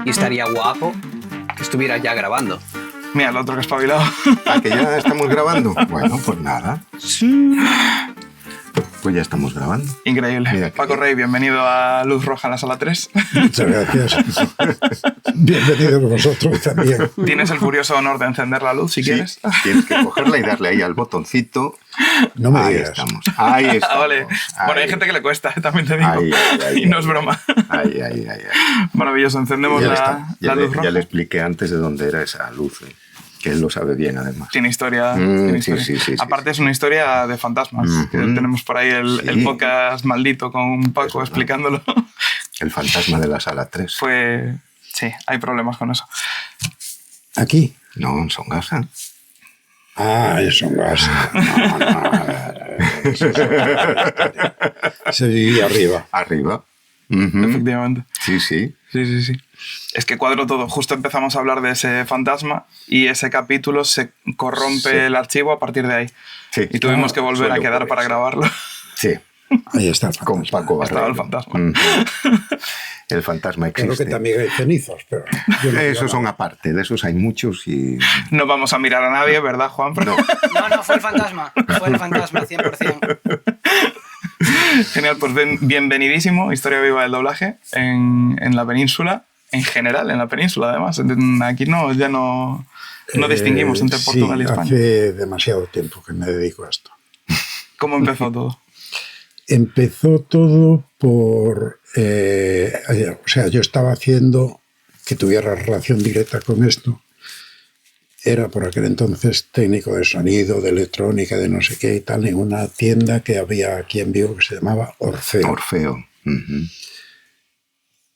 Y estaría guapo que estuvieras ya grabando. Mira, el otro que ha espabilado. ¿A que ya estamos grabando? Bueno, pues nada. Sí. Pues ya estamos grabando. Increíble. Mira, Paco Rey, bienvenido a Luz Roja en la sala 3. Muchas gracias. Bienvenido vosotros también. Tienes el curioso honor de encender la luz si quieres. Tienes que cogerla y darle ahí al botoncito. No me Ahí digas. estamos. Ahí estamos. Ah, vale. Bueno, hay gente que le cuesta, también te digo. Y no es broma. Ahí. Maravilloso. Encendemos Ya la está. Ya luz roja. ya le expliqué antes de dónde era esa luz. Que él lo sabe bien, además. Tiene historia. Tiene historia. Sí. Aparte, es una historia de fantasmas. Que tenemos por ahí el podcast maldito con Paco explicándolo. El fantasma de la sala 3. Sí, hay problemas con eso. ¿Aquí? No, en Songasa. Ah, eso no es. Se vivía arriba. Arriba. Efectivamente. Sí. Sí. Es que cuadro todo. Justo empezamos a hablar de ese fantasma y ese capítulo se corrompe el archivo a partir de ahí. Sí. Y tuvimos que volver a suele quedar ocurrir, para sí. grabarlo. Sí. Ahí está el Con fantasma. Paco Estaba Barreiro. el fantasma. El fantasma existe. Claro que también hay cenizos, pero... yo no Esos digo son nada. aparte, de esos hay muchos y... No vamos a mirar a nadie, ¿verdad, Juan? No. No, fue el fantasma. Fue el fantasma, 100%. Genial, pues bienvenidísimo. Historia viva del doblaje en la península. En general, en la península, además. Aquí ya no distinguimos entre Portugal y España. Hace demasiado tiempo que me dedico a esto. ¿Cómo empezó todo? Empezó todo por... o sea, yo estaba haciendo que tuviera relación directa con esto. Era por aquel entonces técnico de sonido, de electrónica, de no sé qué y tal, en una tienda que había aquí en Vigo que se llamaba Orfeo. Orfeo.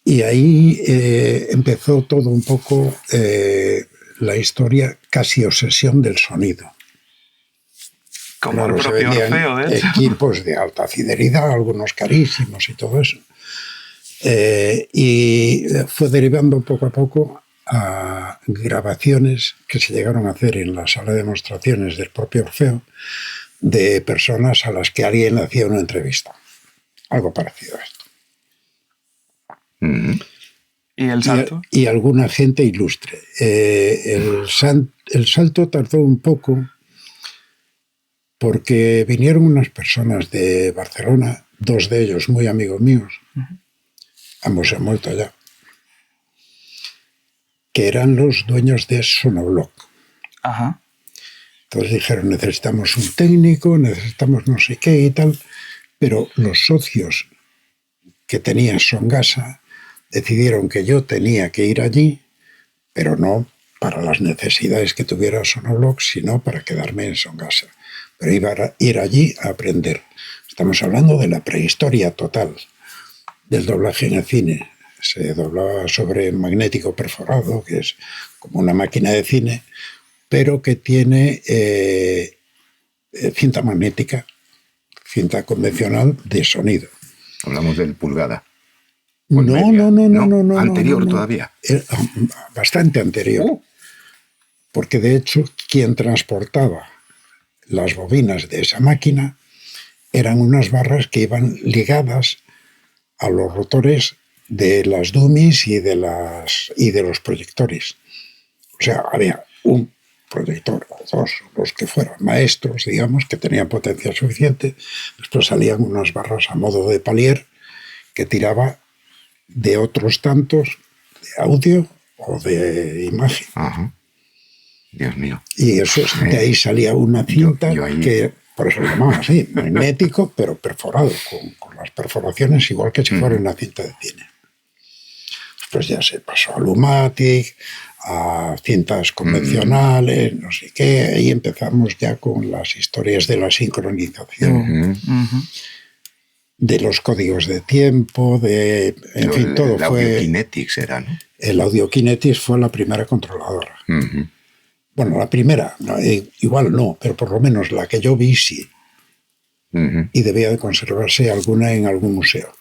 Y ahí empezó todo un poco la historia, casi obsesión del sonido. Como Claro, el se propio vendían Orfeo, de hecho. equipos de alta fidelidad, algunos carísimos y todo eso. Y fue derivando poco a poco a grabaciones que se llegaron a hacer en la sala de demostraciones del propio Orfeo de personas a las que alguien hacía una entrevista. Algo parecido a esto. ¿Y el salto? Y alguna gente ilustre. El salto tardó un poco porque vinieron unas personas de Barcelona, dos de ellos muy amigos míos, ambos se han muerto ya, que eran los dueños de Sonobloc. Ajá. Entonces dijeron, necesitamos un técnico, necesitamos no sé qué y tal, pero los socios que tenían Songasa decidieron que yo tenía que ir allí, pero no para las necesidades que tuviera Sonobloc, sino para quedarme en Songasa. Pero iba a ir allí a aprender. Estamos hablando de la prehistoria total del doblaje en el cine. Se doblaba sobre magnético perforado, que es como una máquina de cine, pero que tiene cinta magnética, cinta convencional de sonido. Hablamos del pulgada. No. Anterior todavía. Bastante anterior. Porque de hecho, quien transportaba las bobinas de esa máquina eran unas barras que iban ligadas a los rotores de las dummies y de los proyectores. O sea, había un proyector o dos, los que fueran maestros, digamos, que tenían potencia suficiente. Después salían unas barras a modo de palier que tiraba de otros tantos de audio o de imagen. Ajá. Dios mío. Y eso, de ahí salía una cinta yo ahí... que, por eso lo llamaban así, magnético, pero perforado, con las perforaciones igual que si fuera una cinta de cine. Después ya se pasó a Lumatic, a cintas convencionales, no sé qué. Ahí empezamos ya con las historias de la sincronización, de los códigos de tiempo, en fin, todo fue... El Audiokinetics era, ¿no? El Audiokinetics fue la primera controladora. Bueno, la primera, igual no, pero por lo menos la que yo vi sí. Y debía de conservarse alguna en algún museo.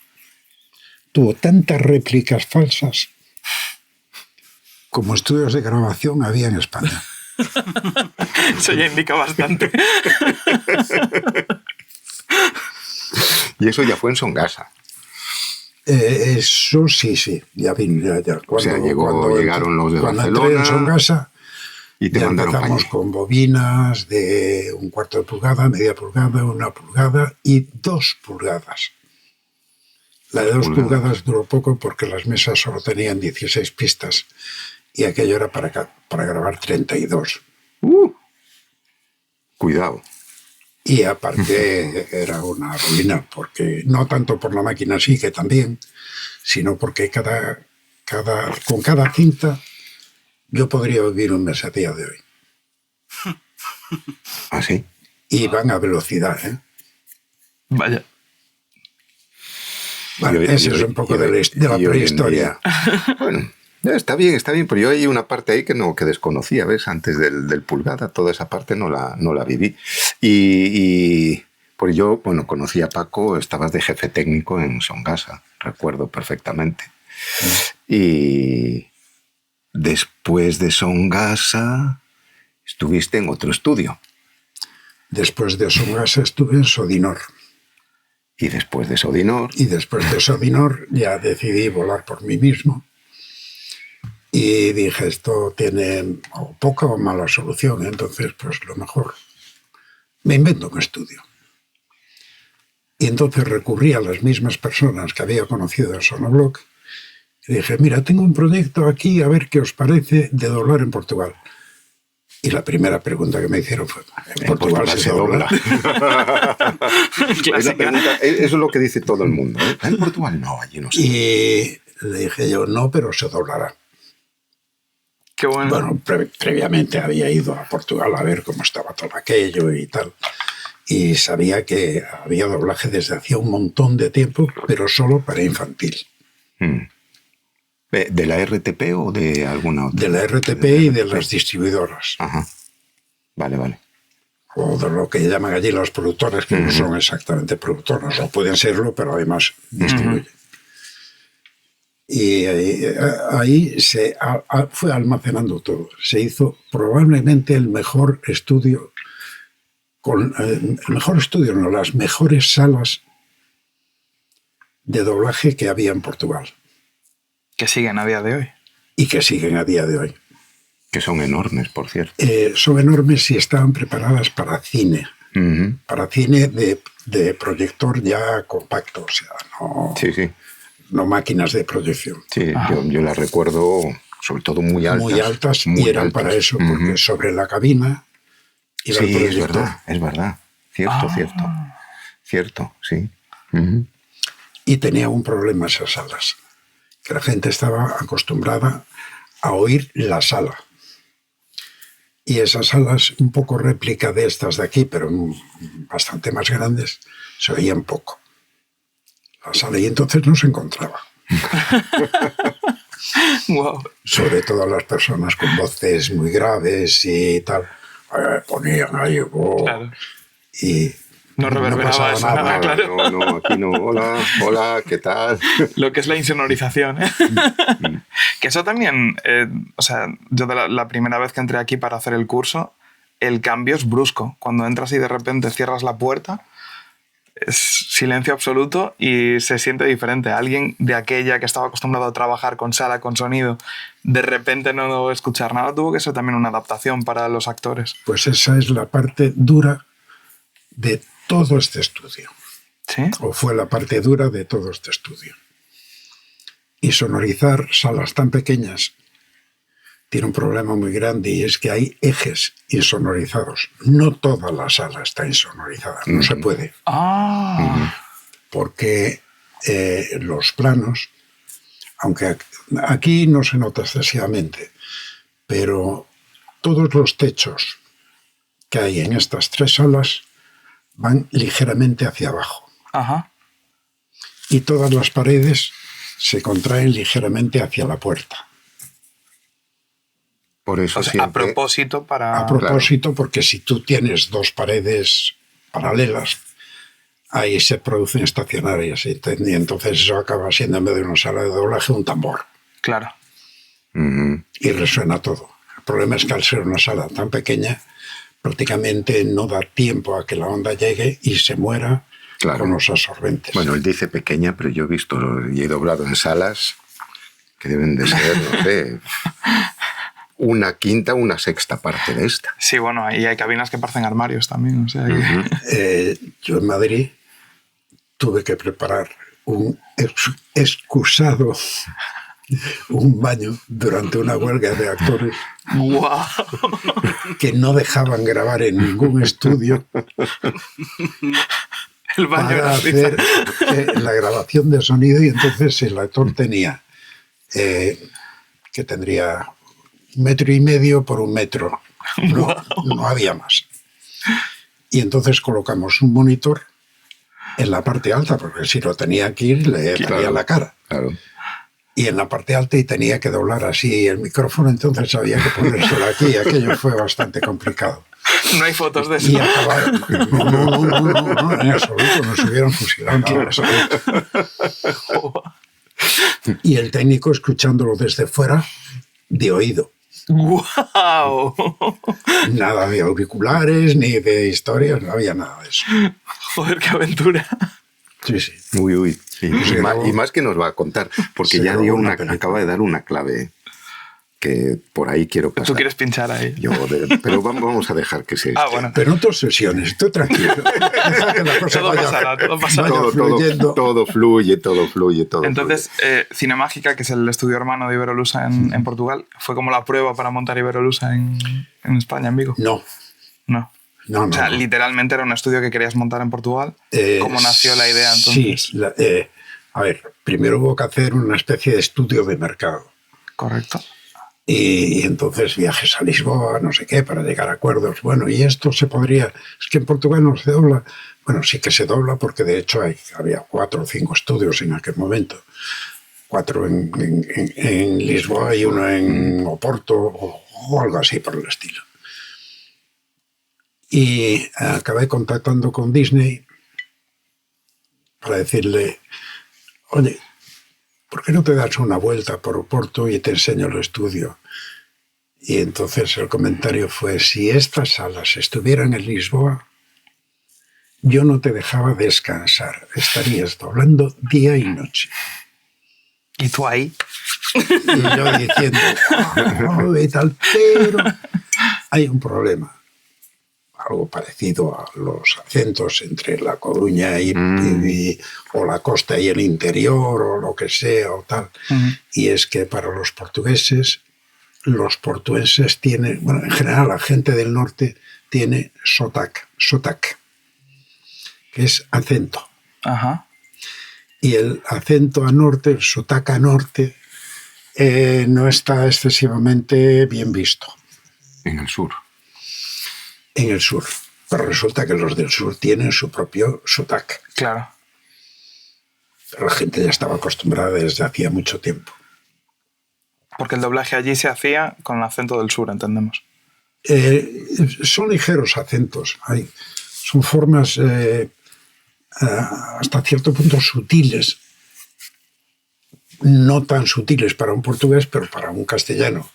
Tuvo tantas réplicas falsas como estudios de grabación había en España. Eso ya indica bastante. Y eso ya fue en Songasa. Eso sí, ya vi. Ya. Llegaron los de cuando Barcelona. Entré en Songasa, Y te ya mandaron para empezamos allí. con bobinas de 1/4 de pulgada, media pulgada, 1 pulgada y 2 pulgadas. La de 2 pulgadas duró poco porque las mesas solo tenían 16 pistas y aquello era para grabar 32. Cuidado. Y aparte era una ruina, porque no tanto por la máquina sí, que también, sino porque con cada cinta yo podría vivir un mes a día de hoy. ¿Ah, sí? Y van a velocidad, ¿eh? Vaya. Bueno, eso es un poco de la prehistoria. Bueno, está bien, pero yo hay una parte ahí que desconocía, ¿ves? Antes del pulgada, toda esa parte no la viví. Y pues yo, bueno, conocí a Paco, estabas de jefe técnico en Songasa, recuerdo perfectamente. Y después de Songasa estuviste en otro estudio. Después de Songasa estuve en Sodinor. Y después de Sodinor. Y después de Sodinor ya decidí volar por mí mismo. Y dije, esto tiene o poca o mala solución, entonces pues lo mejor, me invento un estudio. Y entonces recurrí a las mismas personas que había conocido en Sonobloc y dije, mira, tengo un proyecto aquí, a ver qué os parece de doblar en Portugal. Y la primera pregunta que me hicieron fue, ¿en Portugal se dobla? Eso es lo que dice todo el mundo, ¿eh? En Portugal no, allí no sé. Y le dije yo, no, pero se doblará. Qué bueno. Bueno, previamente había ido a Portugal a ver cómo estaba todo aquello y tal. Y sabía que había doblaje desde hacía un montón de tiempo, pero solo para infantil. ¿De la RTP o de alguna otra? De la RTP y de las distribuidoras. Ajá. Vale. O de lo que llaman allí las productoras, que no son exactamente productoras, o pueden serlo, pero además distribuyen. Y ahí se fue almacenando todo. Se hizo probablemente el mejor estudio, las mejores salas de doblaje que había en Portugal. Que siguen a día de hoy. Y que siguen a día de hoy. Que son enormes, por cierto. Son enormes y estaban preparadas para cine. Para cine de proyector ya compacto, o sea, no... Sí. No máquinas de proyección. Sí, yo las recuerdo sobre todo muy altas. Muy altas y eran altas. Para eso, porque sobre la cabina iba el proyector. Es verdad. Cierto, sí. Y tenía un problema esas salas, que la gente estaba acostumbrada a oír la sala. Y esas salas, un poco réplica de estas de aquí, pero bastante más grandes, se oían poco. La sala, y entonces no se encontraba. Wow. Sobre todo las personas con voces muy graves y tal, ponían ahí, Claro. y no reverberaba pasaba eso, nada. claro. No, aquí no. Hola, ¿qué tal? Lo que es la insonorización, ¿eh? Que eso también, o sea, yo la primera vez que entré aquí para hacer el curso, el cambio es brusco. Cuando entras y de repente cierras la puerta, es silencio absoluto y se siente diferente. Alguien de aquella que estaba acostumbrado a trabajar con sala, con sonido, de repente no escuchar nada, tuvo que ser también una adaptación para los actores. Pues esa es la parte dura de todo este estudio. ¿Sí? O fue la parte dura de todo este estudio. Y sonorizar salas tan pequeñas tiene un problema muy grande, y es que hay ejes insonorizados. No toda la sala está insonorizada, no se puede. Porque los planos, aunque aquí no se nota excesivamente, pero todos los techos que hay en estas 3 salas van ligeramente hacia abajo. Ajá. Y todas las paredes se contraen ligeramente hacia la puerta. Por eso O sea, siempre... a propósito para... A propósito, porque si tú tienes 2 paredes paralelas, ahí se producen estacionarias, y entonces eso acaba siendo, en vez de una sala de doblaje, un tambor. Claro. Y resuena todo. El problema es que al ser una sala tan pequeña, prácticamente no da tiempo a que la onda llegue y se muera Claro. con los absorbentes. Bueno, él dice pequeña, pero yo he visto y he doblado en salas que deben de ser, no sé, 1/5, 1/6 parte de esta. Sí, bueno, y hay cabinas que parecen armarios también. O sea, que... Yo en Madrid tuve que preparar un excusado, un baño durante una huelga de actores ¡Guau! que no dejaban grabar en ningún estudio El baño para era hacer la grabación de sonido, y entonces el actor tenía que tendría 1,5 metros por 1 metro. No había más. Y entonces colocamos un monitor en la parte alta, porque si lo tenía que ir, le veía la cara. Claro. Y en la parte alta, y tenía que doblar así el micrófono, entonces había que ponérselo aquí, y aquello fue bastante complicado. No hay fotos de eso. Y acabar... No, en absoluto, nos hubieran fusilado. No, en absoluto. Y el técnico escuchándolo desde fuera, de oído. ¡Guau! Nada de auriculares, ni de historias, no había nada de eso. Joder, qué aventura. Sí, sí. Uy. Sí. Y más que nos va a contar, porque Se ya grabó dio una película. acaba de dar una clave que por ahí quiero pasar. Tú quieres pinchar ahí. Pero vamos a dejar que se... Bueno. Pero no te obsesiones, tú tranquilo. Deja que la cosa Todo pasará, todo pasará. vaya fluyendo. Todo fluye. Entonces, Cinemágica, que es el estudio hermano de Iberolusa en Portugal, ¿fue como la prueba para montar Iberolusa en España, en Vigo? No. O sea, literalmente era un estudio que querías montar en Portugal. ¿Cómo nació la idea entonces? Sí, a ver, primero hubo que hacer una especie de estudio de mercado. Correcto. Y entonces viajes a Lisboa, no sé qué, para llegar a acuerdos. Bueno, y esto se podría... Es que en Portugal no se dobla. Bueno, sí que se dobla, porque de hecho había 4 o 5 estudios en aquel momento. 4 en Lisboa y 1 en Oporto o algo así por el estilo. Y acabé contactando con Disney para decirle, oye, ¿por qué no te das una vuelta por Oporto y te enseño el estudio? Y entonces el comentario fue, si estas salas estuvieran en Lisboa, yo no te dejaba descansar, estarías doblando día y noche. ¿Y tú ahí? Y yo diciendo, no, y tal, pero hay un problema. Algo parecido a los acentos entre La Coruña o la costa y el interior, o lo que sea, o tal. Y es que para los portuenses tienen, bueno, en general la gente del norte tiene sotaque, que es acento. Ajá. Y el acento a norte, el sotaque a norte, no está excesivamente bien visto. En el sur. En el sur. Pero resulta que los del sur tienen su propio sotaque. Claro. Pero la gente ya estaba acostumbrada desde hacía mucho tiempo. Porque el doblaje allí se hacía con el acento del sur, entendemos. Son ligeros acentos. Son formas hasta cierto punto sutiles. No tan sutiles para un portugués, pero para un castellano,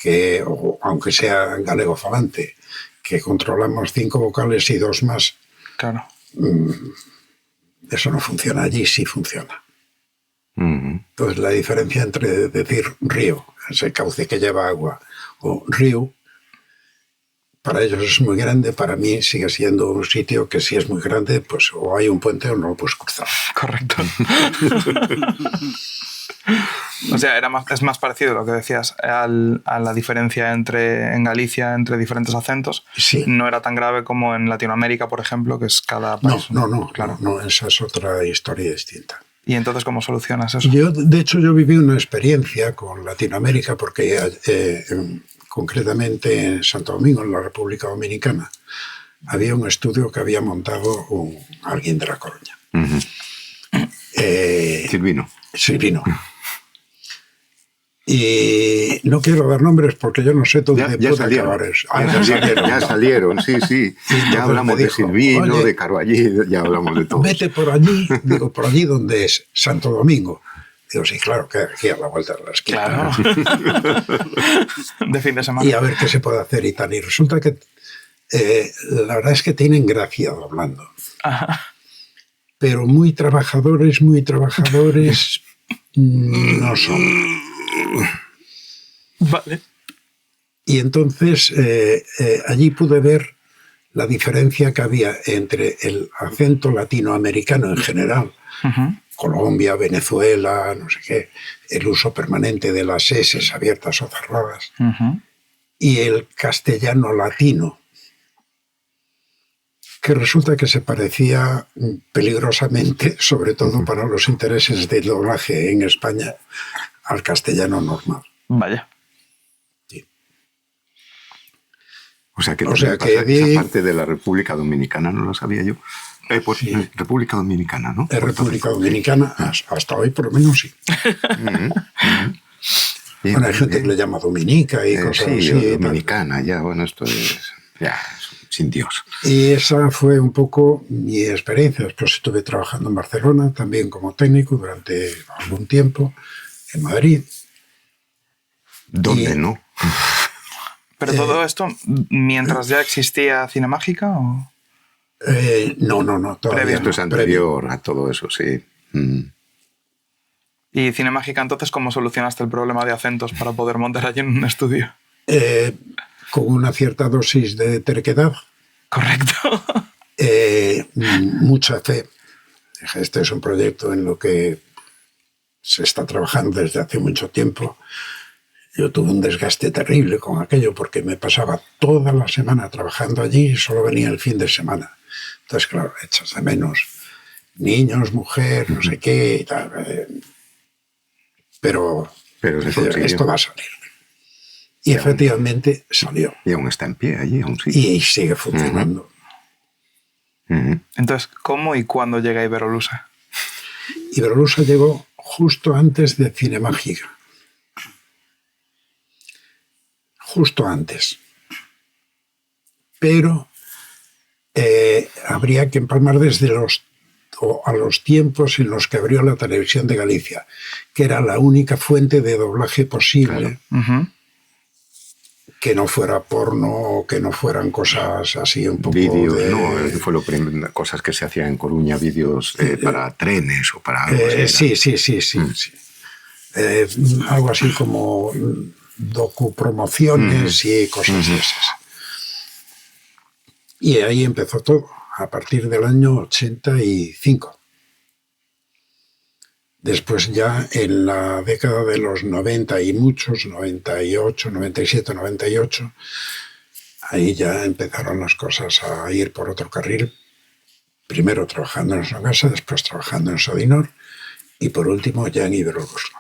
que, aunque sea galego falante, que controlamos 5 vocales y 2 más. Claro. Eso no funciona, allí sí funciona. Uh-huh. Entonces la diferencia entre decir río, ese cauce que lleva agua, o río, para ellos es muy grande, para mí sigue siendo un sitio que si es muy grande, pues o hay un puente o no lo puedes cruzar. Correcto. O sea, es más parecido lo que decías a la diferencia en Galicia entre diferentes acentos. Sí. No era tan grave como en Latinoamérica, por ejemplo, que es cada país. No, esa es otra historia distinta. ¿Y entonces cómo solucionas eso? De hecho, yo viví una experiencia con Latinoamérica porque concretamente en Santo Domingo, en la República Dominicana, había un estudio que había montado alguien de La Coruña. Uh-huh. Silvino. Y no quiero dar nombres porque yo no sé dónde puede acabar eso. Ya salieron, sí. Ya hablamos de Silvino, de Carballido, ya hablamos de todo. Vete por allí, digo, por allí donde es Santo Domingo. Digo, sí, claro, que aquí a la vuelta de la esquina. Claro. De fin de semana. Y a ver qué se puede hacer y tal. Y resulta que la verdad es que tienen gracia doblando. Ajá. pero muy trabajadores no son. Vale. Y entonces allí pude ver la diferencia que había entre el acento latinoamericano en general, Colombia, Venezuela, no sé qué, el uso permanente de las eses abiertas o cerradas, y el castellano latino, que resulta que se parecía peligrosamente, sobre todo para los intereses del doblaje en España, al castellano normal. Vaya. Sí. O sea que, que esa parte de la República Dominicana no lo sabía yo. Pues, sí. República Dominicana, ¿no? En República Dominicana, hasta hoy por lo menos sí. Bueno, hay gente que le llama Dominica y cosas sí, así. Dominicana, ya, bueno, esto es ya sin Dios. Y esa fue un poco mi experiencia. Después estuve trabajando en Barcelona, también como técnico durante algún tiempo, en Madrid. ¿Dónde no? ¿Pero todo esto mientras ya existía Cinemágica o...? No, todavía Esto es anterior a todo eso, sí. ¿Y Cinemágica entonces cómo solucionaste el problema de acentos para poder montar allí en un estudio? Con una cierta dosis de terquedad. Correcto. Mucha fe. Este es un proyecto en lo que se está trabajando desde hace mucho tiempo. Yo tuve un desgaste terrible con aquello porque me pasaba toda la semana trabajando allí y solo venía el fin de semana. Entonces, claro, echas de menos niños, mujer, no sé qué y tal. Pero esto va a salir. Y efectivamente salió. Y aún está en pie allí, aún sí. Y sigue funcionando. Entonces, ¿cómo y cuándo llega Iberolusa? Iberolusa llegó justo antes de Cinemágica. Justo antes. Pero habría que empalmar a los tiempos en los que abrió la Televisión de Galicia, que era la única fuente de doblaje posible, que no fuera porno o que no fueran cosas así un poco vídeos, no, fue cosas que se hacían en Coruña, vídeos para trenes o para algo así. Sí. Algo así como docupromociones y cosas de esas. Y ahí empezó todo, a partir del año 85. Después ya en la década de los 90 y muchos, 98, 97, 98, ahí ya empezaron las cosas a ir por otro carril. Primero trabajando en Sonagasa, después trabajando en Sodinor y por último ya en Iberolusa.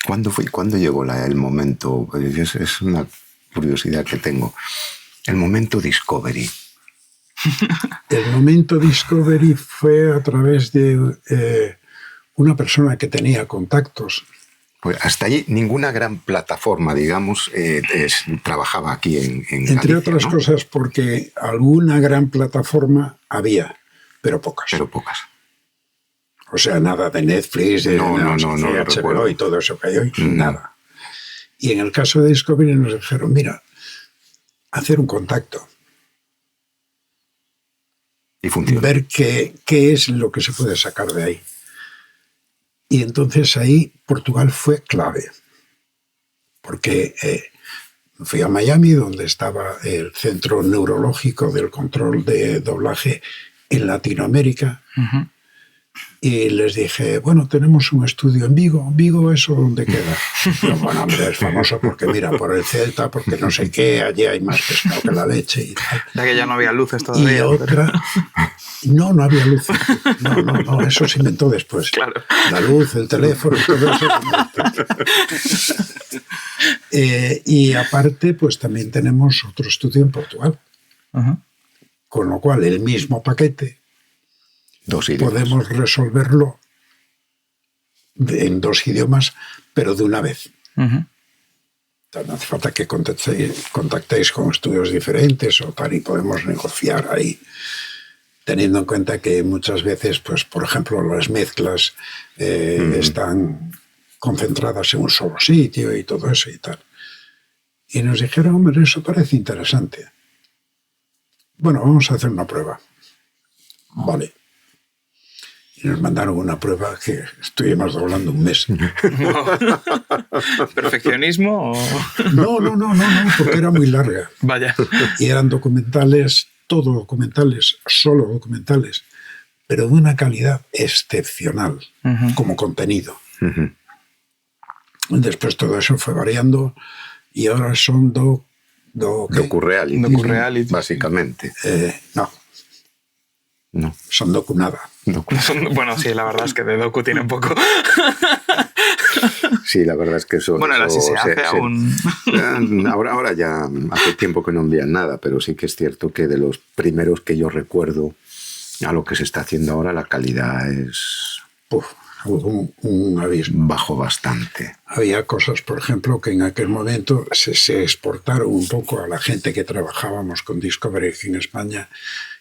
¿Cuándo llegó el momento? Es una curiosidad que tengo. El momento Discovery. El momento Discovery fue a través de una persona que tenía contactos. Pues hasta allí ninguna gran plataforma, digamos, trabajaba aquí en Entre Galicia, otras ¿no? cosas porque alguna gran plataforma había, pero pocas. O sea, nada de Netflix, de HBO recuerdo. y todo eso que hay hoy, nada. Y en el caso de Discovery nos dijeron, mira, hacer un contacto. Y funciona. Ver qué es lo que se puede sacar de ahí. Y entonces ahí Portugal fue clave. Porque fui a Miami, donde estaba el Centro Neurológico del Control de Doblaje en Latinoamérica. Y les dije, bueno, tenemos un estudio en Vigo. ¿Vigo eso dónde queda? Pero, bueno, hombre, es famoso porque, mira, por el Celta, porque no sé qué, allí hay más pescado que la leche y tal. Ya que ya no había luces todavía. Y otra... No había luz. No, eso se inventó después. Claro. La luz, el teléfono y todo eso. Y aparte, pues también tenemos otro estudio en Portugal. Con lo cual, el mismo paquete podemos resolverlo en 2 idiomas, pero de una vez. No hace falta que contactéis con estudios diferentes o tal, y podemos negociar ahí, teniendo en cuenta que muchas veces, pues, por ejemplo, las mezclas están concentradas en un solo sitio y todo eso y tal. Y nos dijeron, hombre, eso parece interesante. Bueno, vamos a hacer una prueba. Vale. Y nos mandaron una prueba que estuvimos doblando un mes. ¿Perfeccionismo o...? No, porque era muy larga. Vaya. Y eran documentales, todo documentales, solo documentales, pero de una calidad excepcional como contenido. Después todo eso fue variando y ahora son docu-reality, básicamente. No, son docu-nada. Bueno, sí, la verdad es que de docu tiene un poco... Sí, la verdad es que eso... Bueno, ahora sí se hace aún... Ahora ya hace tiempo que no envían nada, pero sí que es cierto que de los primeros que yo recuerdo a lo que se está haciendo ahora, la calidad es... un abismo. Bajó bastante. Había cosas, por ejemplo, que en aquel momento se exportaron un poco a la gente que trabajábamos con Discovery aquí en España,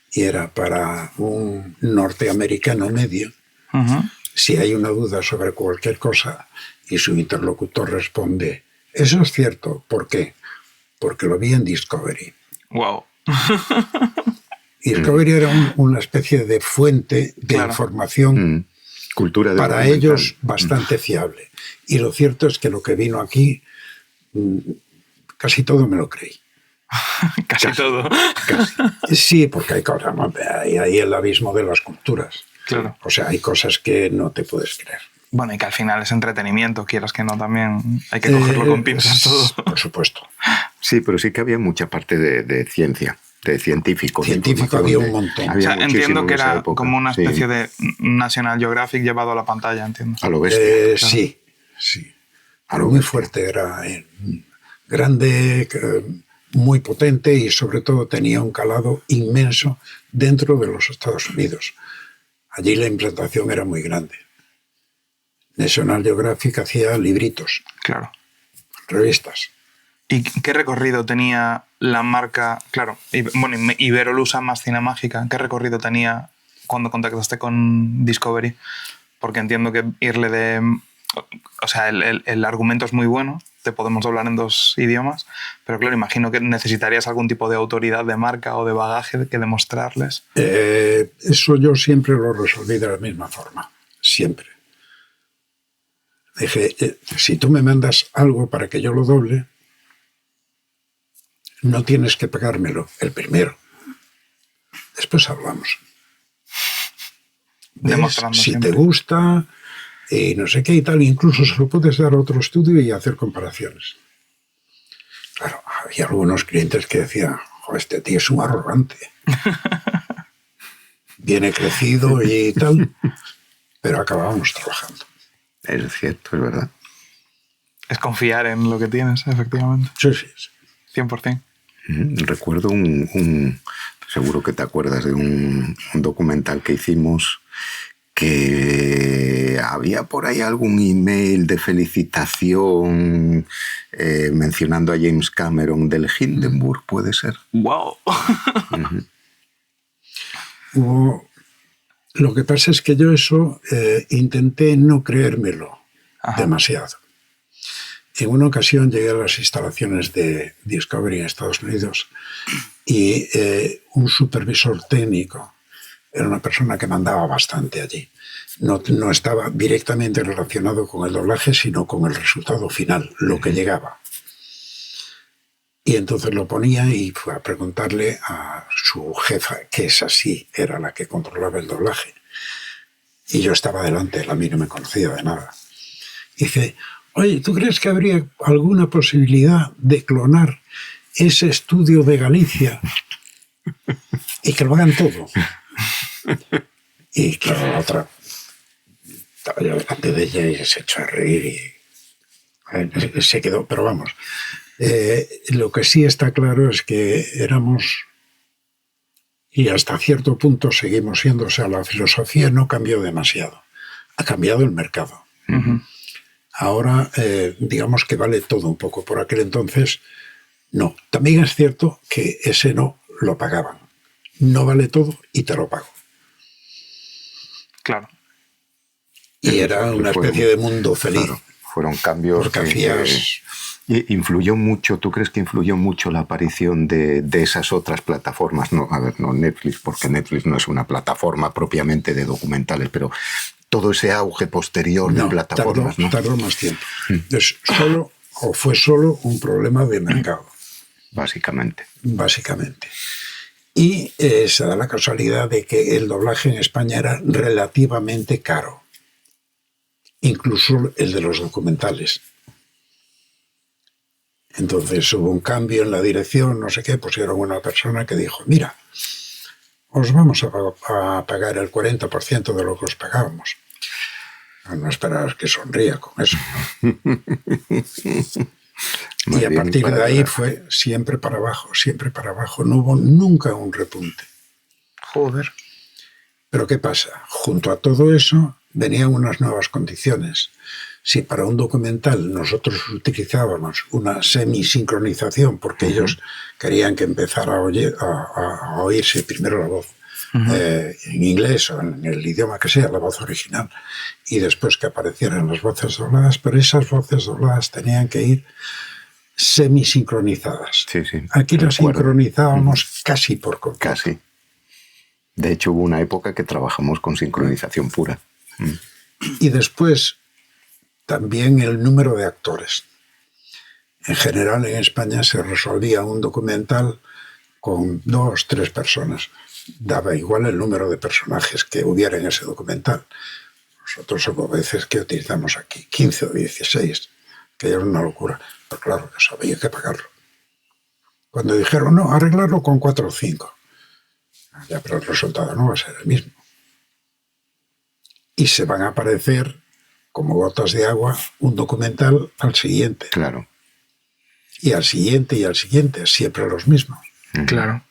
y era para un norteamericano medio. Si hay una duda sobre cualquier cosa y su interlocutor responde, eso es cierto, ¿por qué? Porque lo vi en Discovery. Wow. Discovery era una especie de fuente de información cultura de para ellos bastante fiable. Y lo cierto es que lo que vino aquí, casi todo me lo creí. Casi todo. Sí, porque hay cosas, ¿no? Hay el abismo de las culturas. Claro. O sea, hay cosas que no te puedes creer. Bueno, y que al final es entretenimiento, quieras que no, también hay que cogerlo con pinzas todo. Por supuesto. Sí, pero sí que había mucha parte de ciencia, de científico. Científico había un montón. O sea, entiendo que era como una especie de National Geographic llevado a la pantalla, entiendo. A lo bestia. Claro. Sí. A lo muy fuerte, era grande, muy potente y sobre todo tenía un calado inmenso dentro de los Estados Unidos. Allí la implantación era muy grande. National Geographic hacía libritos. Claro. Revistas. ¿Y qué recorrido tenía la marca? Claro, bueno, Iberolusa más Cinemágica. ¿Qué recorrido tenía cuando contactaste con Discovery? Porque entiendo que irle de... O sea, el argumento es muy bueno, te podemos doblar en 2 idiomas, pero claro, imagino que necesitarías algún tipo de autoridad de marca o de bagaje que demostrarles. Eso yo siempre lo resolví de la misma forma, siempre. Dije, si tú me mandas algo para que yo lo doble, no tienes que pagármelo el primero. Después hablamos. Demostrando si siempre. te gusta... y no sé qué y tal, incluso se lo puedes dar a otro estudio y hacer comparaciones. Claro, había algunos clientes que decían, este tío es un arrogante. Viene crecido y tal, pero acabábamos trabajando. Es cierto, es verdad. Es confiar en lo que tienes, efectivamente. Sí. 100%. Recuerdo seguro que te acuerdas de un documental que hicimos que había por ahí algún email de felicitación mencionando a James Cameron del Hindenburg, ¿puede ser? ¡Wow! Lo que pasa es que yo eso intenté no creérmelo demasiado. En una ocasión llegué a las instalaciones de Discovery en Estados Unidos y un supervisor técnico era una persona que mandaba bastante allí. No estaba directamente relacionado con el doblaje, sino con el resultado final, lo que llegaba. Y entonces lo ponía y fue a preguntarle a su jefa, que esa sí era la que controlaba el doblaje. Y yo estaba delante, él a mí no me conocía de nada. Y dice, oye, ¿tú crees que habría alguna posibilidad de clonar ese estudio de Galicia y que lo hagan todo? Y claro, la otra estaba yo delante de ella y se echó a reír y se quedó, pero vamos. Lo que sí está claro es que éramos, y hasta cierto punto seguimos siendo, o sea, la filosofía no cambió demasiado, ha cambiado el mercado. Ahora, digamos que vale todo un poco. Por aquel entonces, no. También es cierto que ese no lo pagaban. No vale todo y te lo pago. Claro. Y era una especie de mundo feliz. Claro, fueron cambios porque hacías ¿Y influyó mucho, tú crees que influyó mucho la aparición de esas otras plataformas? No, a ver, no Netflix, porque Netflix no es una plataforma propiamente de documentales, pero todo ese auge posterior de plataformas, tardó más tiempo. Fue solo un problema de mercado. Básicamente. Y se da la casualidad de que el doblaje en España era relativamente caro, incluso el de los documentales. Entonces hubo un cambio en la dirección, no sé qué, pusieron una persona que dijo, mira, os vamos a pagar el 40% de lo que os pagábamos. No esperarás que sonría con eso, ¿no? Y a partir de ahí fue siempre para abajo. No hubo nunca un repunte. Joder. Pero ¿qué pasa? Junto a todo eso venían unas nuevas condiciones. Si para un documental nosotros utilizábamos una semisincronización, porque ellos querían que empezara a oírse primero la voz en inglés o en el idioma que sea, la voz original, y después que aparecieran las voces dobladas, pero esas voces dobladas tenían que ir semisincronizadas. Sí. Aquí las sincronizábamos casi por completo. Casi. De hecho, hubo una época que trabajamos con sincronización pura. Y después también el número de actores. En general en España se resolvía un documental con 2 o 3 personas. Daba igual el número de personajes que hubiera en ese documental. Nosotros hubo veces que utilizamos aquí 15 o 16, que era una locura. Pero claro, eso había que pagarlo. Cuando dijeron, no, arreglarlo con 4 o 5. Ya, pero el resultado no va a ser el mismo. Y se van a aparecer como gotas de agua un documental al siguiente. Claro. Y al siguiente, siempre los mismos. Claro.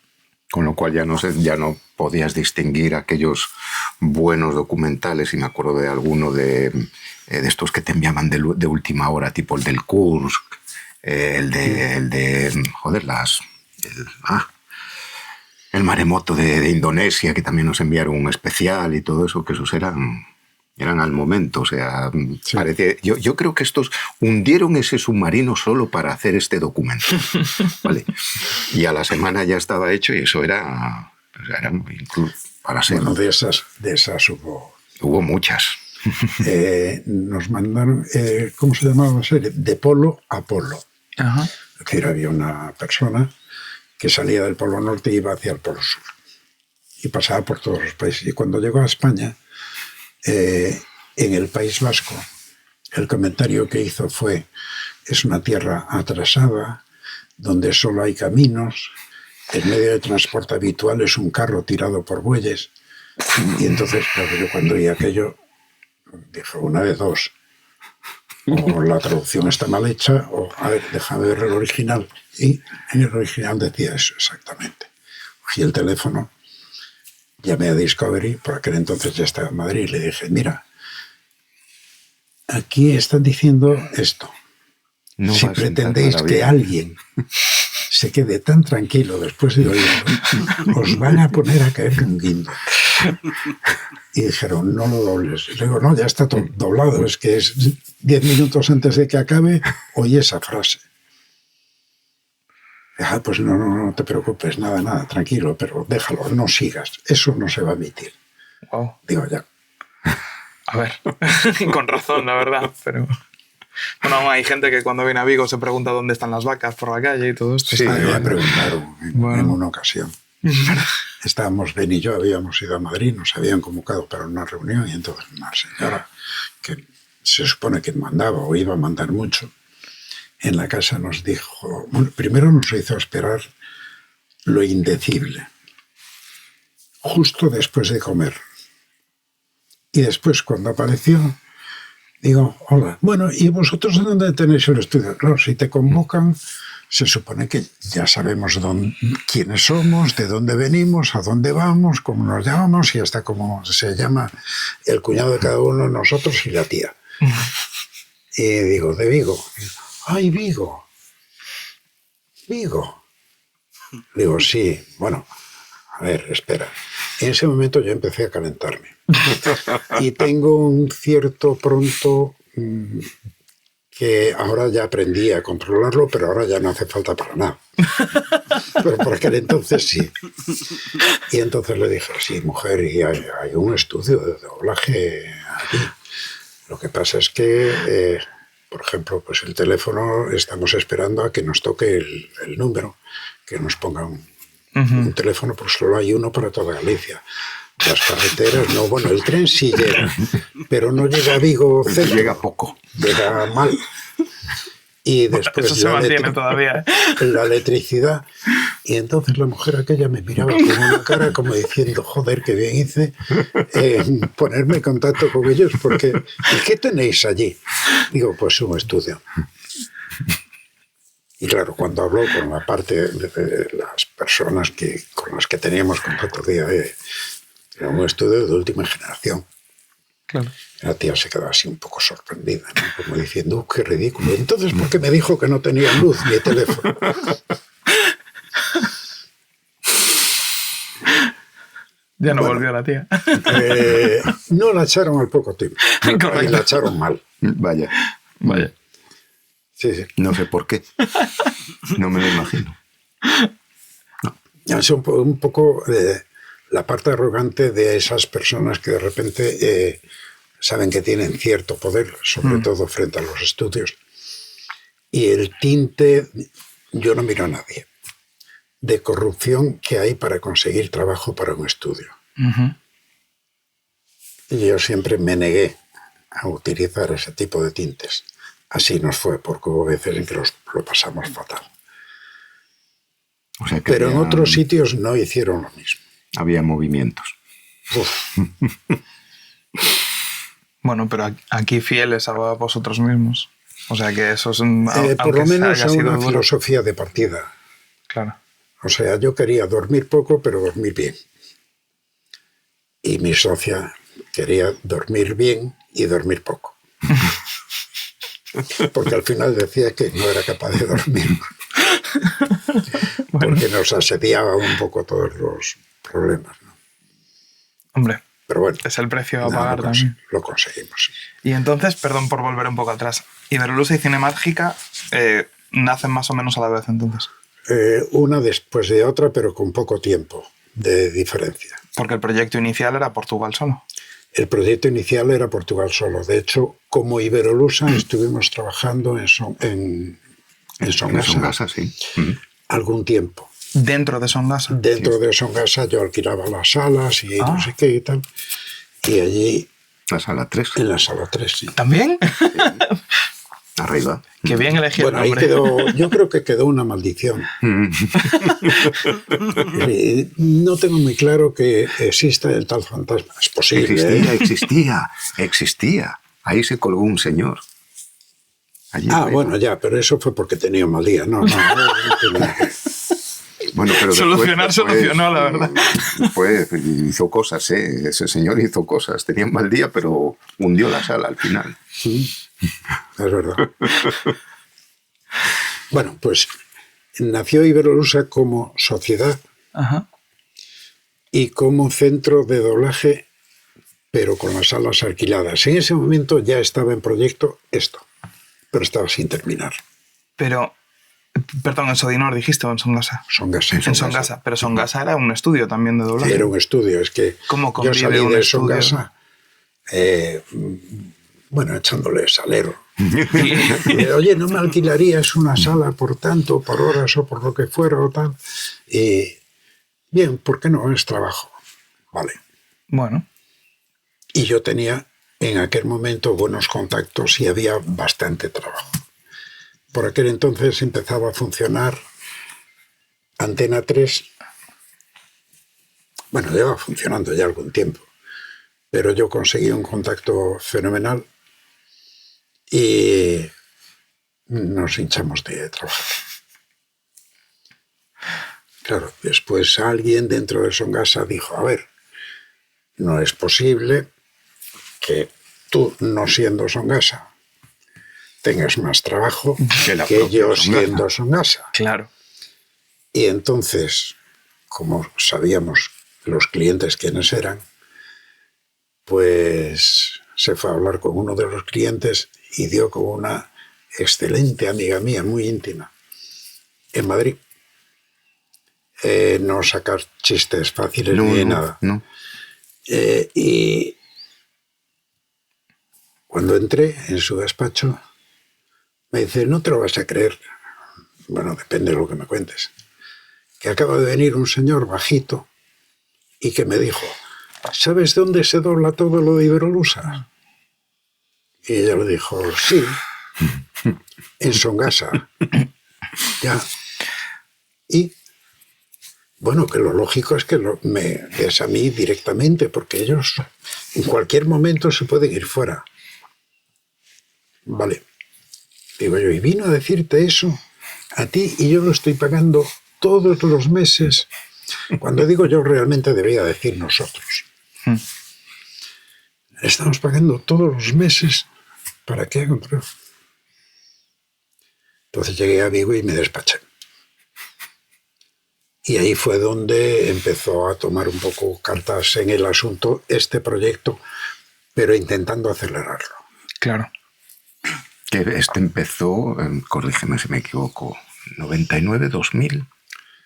Con lo cual ya no podías distinguir aquellos buenos documentales, y me acuerdo de alguno de estos que te enviaban de última hora, tipo el del Kursk, el maremoto de Indonesia, que también nos enviaron un especial y todo eso, que esos eran al momento. O sea, sí. Yo creo que estos hundieron ese submarino solo para hacer este documento. ¿Vale? Y a la semana ya estaba hecho, y eso era incluso para ser. Bueno, de esas hubo. Hubo muchas. Nos mandaron, ¿cómo se llamaba la serie? De Polo a Polo. Ajá. Es decir, había una persona que salía del Polo Norte y iba hacia el Polo Sur. Y pasaba por todos los países. Y cuando llegó a España, en el País Vasco, el comentario que hizo fue: es una tierra atrasada, donde solo hay caminos, el medio de transporte habitual es un carro tirado por bueyes. Y entonces, claro, yo cuando oí aquello, dije, una de dos: o la traducción está mal hecha, o, a ver, déjame ver el original. Y en el original decía eso exactamente. Cogí el teléfono, llamé a Discovery, por aquel entonces ya estaba en Madrid, y le dije, mira, aquí están diciendo esto. No si pretendéis que alguien se quede tan tranquilo después de oírlo, os van a poner a caer un guindo. Y dijeron, no lo dobles. Y le digo, no, ya está doblado, es que es 10 minutos antes de que acabe, oí esa frase. Ah, pues no te preocupes, nada, tranquilo, pero déjalo, no sigas, eso no se va a emitir. Wow. Digo, ya. A ver, con razón, la verdad, pero... Bueno, hay gente que cuando viene a Vigo se pregunta dónde están las vacas por la calle y todo esto. Sí, me preguntaron en una ocasión. Estábamos, Ben y yo, habíamos ido a Madrid, nos habían convocado para una reunión, y entonces una señora que se supone que mandaba o iba a mandar mucho, en la casa nos dijo, bueno, primero nos hizo esperar lo indecible, justo después de comer. Y después, cuando apareció, digo, hola, bueno, ¿y vosotros dónde tenéis el estudio? Claro, si te convocan, se supone que ya sabemos quiénes somos, de dónde venimos, a dónde vamos, cómo nos llamamos y hasta cómo se llama el cuñado de cada uno de nosotros y la tía. Y digo, de Vigo. ¡Ay, Vigo! ¡Vigo! Digo, sí, bueno, a ver, espera. En ese momento yo empecé a calentarme. Y tengo un cierto que ahora ya aprendí a controlarlo, pero ahora ya no hace falta para nada. Pero por aquel entonces sí. Y entonces le dije, sí, mujer, y hay un estudio de doblaje aquí. Lo que pasa es que, por ejemplo, pues el teléfono, estamos esperando a que nos toque el número, que nos pongan un teléfono, pues solo hay uno para toda Galicia. Las carreteras, no, bueno, el tren sí llega, pero no llega a Vigo centro. Llega poco. Llega mal. Y después Eso se mantiene todavía, ¿eh? la electricidad. Y entonces la mujer aquella me miraba con una cara como diciendo, joder, qué bien hice en ponerme en contacto con ellos, porque ¿y qué tenéis allí? Digo, pues un estudio. Y claro, cuando habló con la parte de las personas con las que teníamos contacto día era un estudio de última generación. Claro. La tía se quedó así un poco sorprendida, ¿no? Como diciendo, qué ridículo. Entonces, ¿por qué me dijo que no tenía luz ni teléfono? Ya no volvió la tía. No la echaron al poco tiempo. Y la echaron mal. Vaya. Sí, sí. No sé por qué. No me lo imagino. Es un poco la parte arrogante de esas personas que de repente saben que tienen cierto poder, sobre todo frente a los estudios. Y el tinte, yo no miro a nadie, de corrupción que hay para conseguir trabajo para un estudio. Y yo siempre me negué a utilizar ese tipo de tintes. Así nos fue, porque hubo veces en que lo pasamos fatal. O sea que pero en otros sitios no hicieron lo mismo. Había movimientos. Bueno, pero aquí fieles a vosotros mismos. O sea que eso es por lo menos a una filosofía de partida. Claro. O sea, yo quería dormir poco, pero dormir bien. Y mi socia quería dormir bien y dormir poco. Porque al final decía que no era capaz de dormir. Porque nos asediaba un poco todos los problemas, ¿no? Hombre, pero bueno, es el precio a pagar también. Lo conseguimos. Y entonces, perdón por volver un poco atrás, Iberolusa y Cinemágica nacen más o menos a la vez entonces. Una después de otra, pero con poco tiempo de diferencia. Porque el proyecto inicial era Portugal solo. El proyecto inicial era Portugal solo. De hecho, como Iberolusa estuvimos trabajando en Songasa. Songasa, sí. Algún tiempo. ¿Dentro de Songasa? Dentro de Songasa yo alquilaba las salas y no sé qué y tal. Y allí... La sala 3. En la sala 3, sí. ¿También? Sí. Arriba. Qué bien elegido. Bueno, ahí quedó, yo creo que quedó una maldición. No tengo muy claro que exista el tal fantasma. Es posible. Existía. Ahí se colgó un señor. Allí bueno, ya, pero eso fue porque tenía un mal día. No. Bueno, pero solucionó, la verdad. Pues hizo cosas, ese señor hizo cosas. Tenía un mal día, pero hundió la sala al final. Sí, es verdad. Bueno, pues nació Iberolusa como sociedad. Ajá. Y como centro de doblaje, pero con las salas alquiladas. En ese momento ya estaba en proyecto esto, pero estaba sin terminar. Pero... Perdón, ¿en Sodinor dijiste o en Songasa? Songasa. En Songasa. Pero Songasa era un estudio también de doblaje. Era un estudio, es que yo salí de Songasa, bueno, echándole salero. Oye, ¿no me alquilarías una sala por tanto, por horas o por lo que fuera o tal? Bien, ¿por qué no? Es trabajo. Vale. Bueno. Y yo tenía en aquel momento buenos contactos y había bastante trabajo. Por aquel entonces empezaba a funcionar Antena 3. Bueno, lleva funcionando ya algún tiempo, pero yo conseguí un contacto fenomenal y nos hinchamos de trabajar. Claro, después alguien dentro de Songasa dijo, a ver, no es posible que tú, no siendo Songasa, tengas más trabajo que yo siendo Songasa. Claro. Y entonces, como sabíamos los clientes quiénes eran, pues se fue a hablar con uno de los clientes y dio con una excelente amiga mía, muy íntima, en Madrid. No sacar chistes fáciles ni nada. No. Y cuando entré en su despacho, me dice, no te lo vas a creer. Bueno, depende de lo que me cuentes. Que acaba de venir un señor bajito y que me dijo, ¿sabes dónde se dobla todo lo de Iberolusa? Y ella le dijo, sí, en Songasa. Ya. Y, bueno, que lo lógico es que me des a mí directamente, porque ellos en cualquier momento se pueden ir fuera. Vale. Digo yo, y vino a decirte eso a ti y yo lo estoy pagando todos los meses. Cuando digo yo, realmente debía decir nosotros. Estamos pagando todos los meses. ¿Para qué? Entonces llegué a Vigo y me despaché. Y ahí fue donde empezó a tomar un poco cartas en el asunto este proyecto, pero intentando acelerarlo. Claro. Que este empezó, corrígeme si me equivoco, 99, 2000.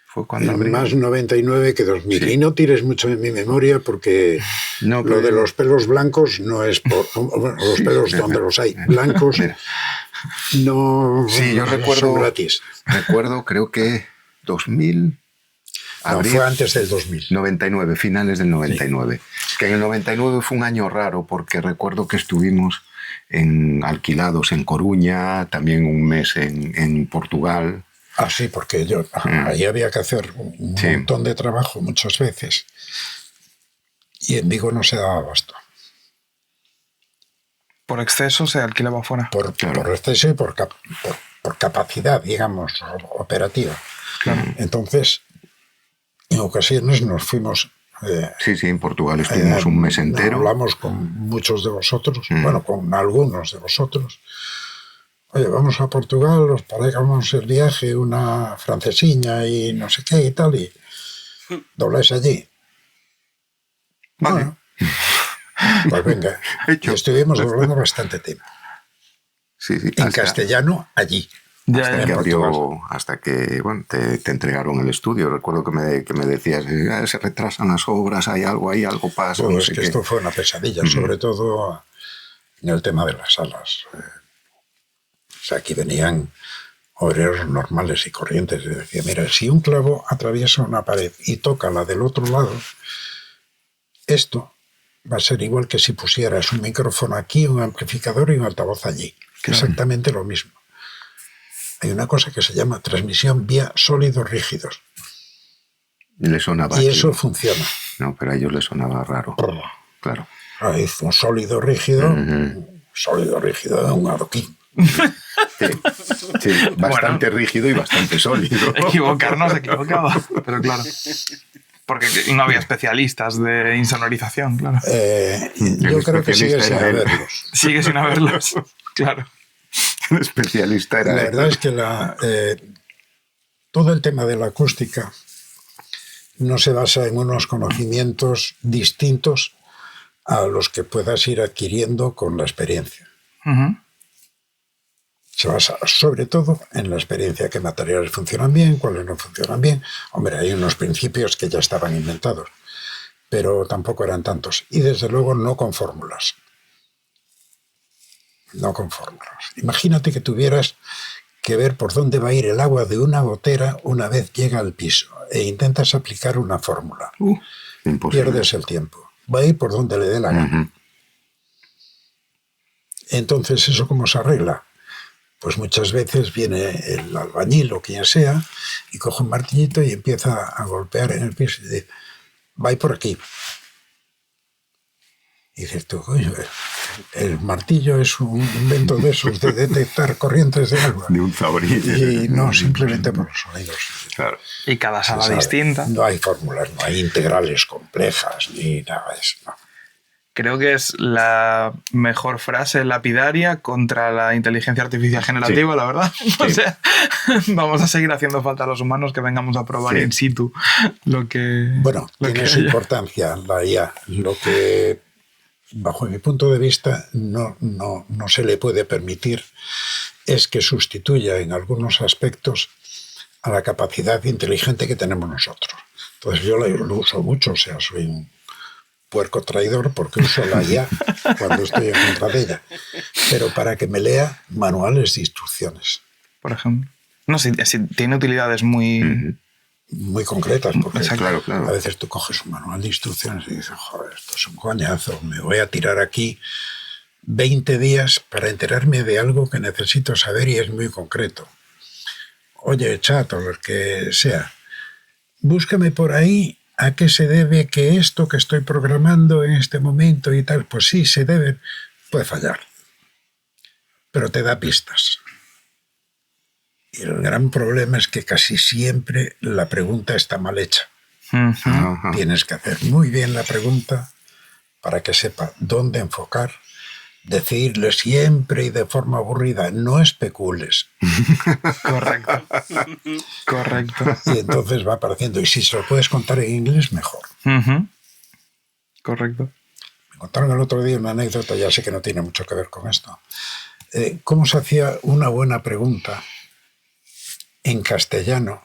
Fue cuando abrí. Más 99 que 2000. Sí. Y no tires mucho de mi memoria porque No, lo de los pelos blancos no es por... Bueno, los pelos donde los hay blancos Mira. no Sí, yo recuerdo. son gratis. Recuerdo, creo que 2000. No, abril, fue antes del 2000. 99, finales del 99. Sí. Que en el 99 fue un año raro porque recuerdo que estuvimos alquilados en Coruña, también un mes en Portugal. Ah, sí, porque yo ahí había que hacer un montón de trabajo muchas veces y en Vigo no se daba abasto. Por exceso se alquilaba fuera. Por exceso y por capacidad, digamos, operativa. Claro. Entonces, en ocasiones nos fuimos... Sí, en Portugal estuvimos un mes entero. Hablamos con muchos de vosotros, bueno, con algunos de vosotros. Oye, vamos a Portugal, os pagamos el viaje, una francesiña y no sé qué y tal, y dobláis allí. Vale. Bueno, pues venga. Y estuvimos doblando bastante tiempo. Sí, en castellano, allí. Hasta que bueno, te entregaron el estudio. Recuerdo que me decías, se retrasan las obras, hay algo pasa. Bueno, no es sé que qué. esto fue una pesadilla, sobre todo en el tema de las salas. O sea, aquí venían obreros normales y corrientes y decía, mira, si un clavo atraviesa una pared y toca la del otro lado, esto va a ser igual que si pusieras un micrófono aquí, un amplificador y un altavoz allí. Claro. Exactamente lo mismo. Hay una cosa que se llama transmisión vía sólidos rígidos. Le sonaba y aquí, eso funciona. No, pero a ellos les sonaba raro. Claro. Es un sólido rígido, un adoquín. Sí, bastante rígido y bastante sólido. Equivocarnos equivocaba, pero claro. Porque no había especialistas de insonorización, claro. Yo creo que sigue sin haberlos. Sigue sin haberlos, claro. El especialista era... La verdad es que todo el tema de la acústica no se basa en unos conocimientos distintos a los que puedas ir adquiriendo con la experiencia. Se basa sobre todo en la experiencia, qué materiales funcionan bien, cuáles no funcionan bien. Hombre, hay unos principios que ya estaban inventados, pero tampoco eran tantos. Y desde luego no con fórmulas. No con fórmulas. Imagínate que tuvieras que ver por dónde va a ir el agua de una gotera una vez llega al piso e intentas aplicar una fórmula. Pierdes el tiempo. Va a ir por donde le dé la gana. Entonces, ¿eso cómo se arregla? Pues muchas veces viene el albañil o quien sea y coge un martillito y empieza a golpear en el piso y dice, va por aquí. Y dices tú, oye, el martillo es un invento de esos de detectar corrientes de agua. De un zaborrillo. Y no, simplemente por los sonidos. Claro. Y cada sala distinta. No hay fórmulas, no hay integrales complejas ni nada de eso. No. Creo que es la mejor frase lapidaria contra la inteligencia artificial generativa, la verdad. Sí. O sea, vamos a seguir haciendo falta a los humanos que vengamos a probar in situ lo que... Bueno, tiene su importancia la IA. Lo que, bajo mi punto de vista, no se le puede permitir es que sustituya en algunos aspectos a la capacidad inteligente que tenemos nosotros. Entonces yo lo uso mucho, o sea, soy un puerco traidor porque uso la IA cuando estoy en contra de ella. Pero para que me lea manuales de instrucciones. Por ejemplo. No, si tiene utilidades muy... Muy concretas, porque Claro. a veces tú coges un manual de instrucciones y dices, joder, esto es un coñazo, me voy a tirar aquí 20 días para enterarme de algo que necesito saber y es muy concreto. Oye, chat, o lo que sea, búscame por ahí a qué se debe que esto que estoy programando en este momento y tal. Pues sí, se debe, puede fallar, pero te da pistas. Y el gran problema es que casi siempre la pregunta está mal hecha. Ajá. Tienes que hacer muy bien la pregunta para que sepa dónde enfocar, decirle siempre y de forma aburrida, no especules. Correcto. Correcto. Y entonces va apareciendo. Y si se lo puedes contar en inglés, mejor. Correcto. Me contaron el otro día una anécdota, ya sé que no tiene mucho que ver con esto. ¿Cómo se hacía una buena pregunta en castellano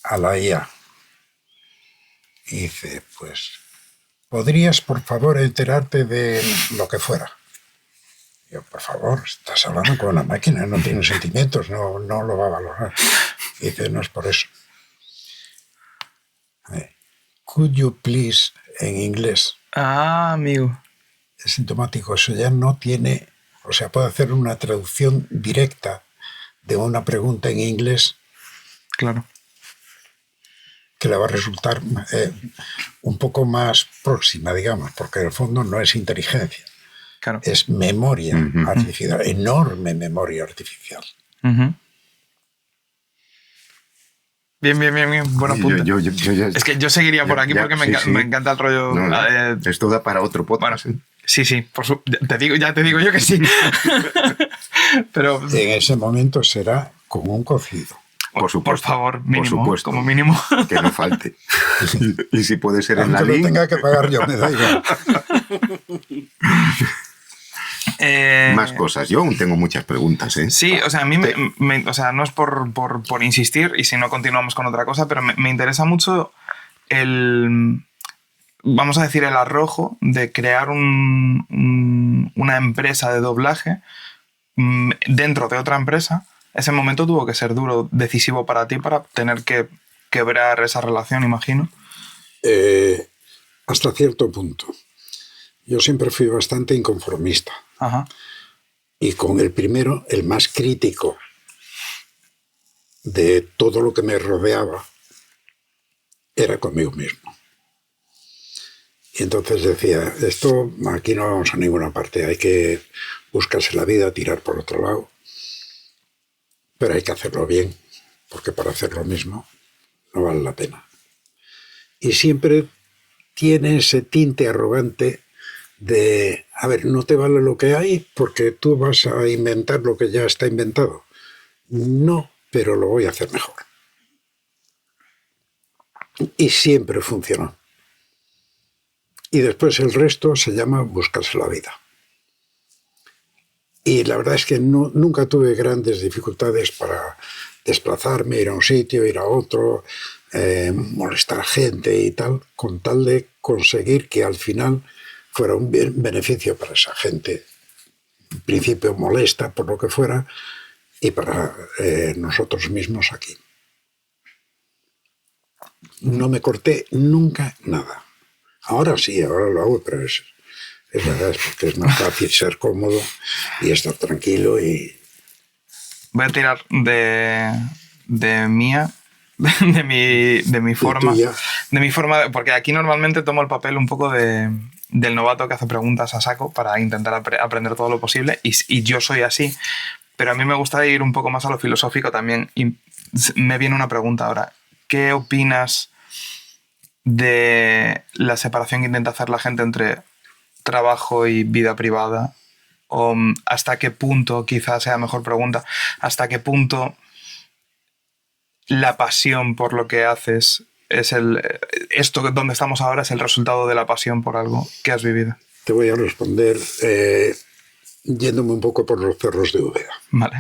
a la IA? Y dice, pues, ¿podrías por favor enterarte de lo que fuera? Yo, por favor, estás hablando con una máquina, no tiene sentimientos, no lo va a valorar. Y dice, no es por eso. Could you please, en inglés. Ah, amigo. Es sintomático, eso ya no tiene, o sea, puede hacer una traducción directa de una pregunta en inglés Claro. que le va a resultar un poco más próxima, digamos, porque en el fondo no es inteligencia, Claro. es memoria artificial, enorme memoria artificial. Bien. Buen apunte. Yo ya- Es que yo seguiría por aquí ya, porque sí. me encanta el rollo... No. Esto da para otro podcast. Bueno, sí, ya te digo yo que sí. Pero, En ese momento será como un cocido. Por supuesto. por favor, mínimo. Por supuesto. Como mínimo. Que no falte. Y si puede ser en la Aunque lo link. tenga que pagar yo, me da igual. Más cosas. Yo aún tengo muchas preguntas, ¿eh? Sí, o sea, a mí o sea, no es por insistir y si no continuamos con otra cosa, pero me interesa mucho vamos a decir, el arrojo de crear una empresa de doblaje dentro de otra empresa. Ese momento tuvo que ser duro, decisivo para ti, para tener que quebrar esa relación, imagino. Hasta cierto punto. Yo siempre fui bastante inconformista. Ajá. Y con el primero, el más crítico de todo lo que me rodeaba, era conmigo mismo. Y entonces decía, esto aquí no vamos a ninguna parte, hay que buscarse la vida, tirar por otro lado, pero hay que hacerlo bien, porque para hacer lo mismo no vale la pena. Y siempre tiene ese tinte arrogante de, a ver, no te vale lo que hay porque tú vas a inventar lo que ya está inventado. No, pero lo voy a hacer mejor. Y siempre funcionó. Y después el resto se llama buscarse la vida. Y la verdad es que nunca tuve grandes dificultades para desplazarme, ir a un sitio, ir a otro, molestar a gente y tal, con tal de conseguir que al final fuera un beneficio para esa gente, en principio molesta por lo que fuera, y para nosotros mismos aquí. No me corté nunca nada. Ahora sí, ahora lo hago, pero es verdad, es porque es más fácil ser cómodo y estar tranquilo y... Voy a tirar de mía, de mi forma. tuya. De mi forma, porque aquí normalmente tomo el papel un poco del novato que hace preguntas a saco para intentar aprender todo lo posible y yo soy así, pero a mí me gusta ir un poco más a lo filosófico también y me viene una pregunta ahora. ¿Qué opinas de la separación que intenta hacer la gente entre trabajo y vida privada? O hasta qué punto, quizás sea mejor pregunta, hasta qué punto la pasión por lo que haces es esto donde estamos ahora es el resultado de la pasión por algo que has vivido. Te voy a responder yéndome un poco por los cerros de Úbeda. Vale.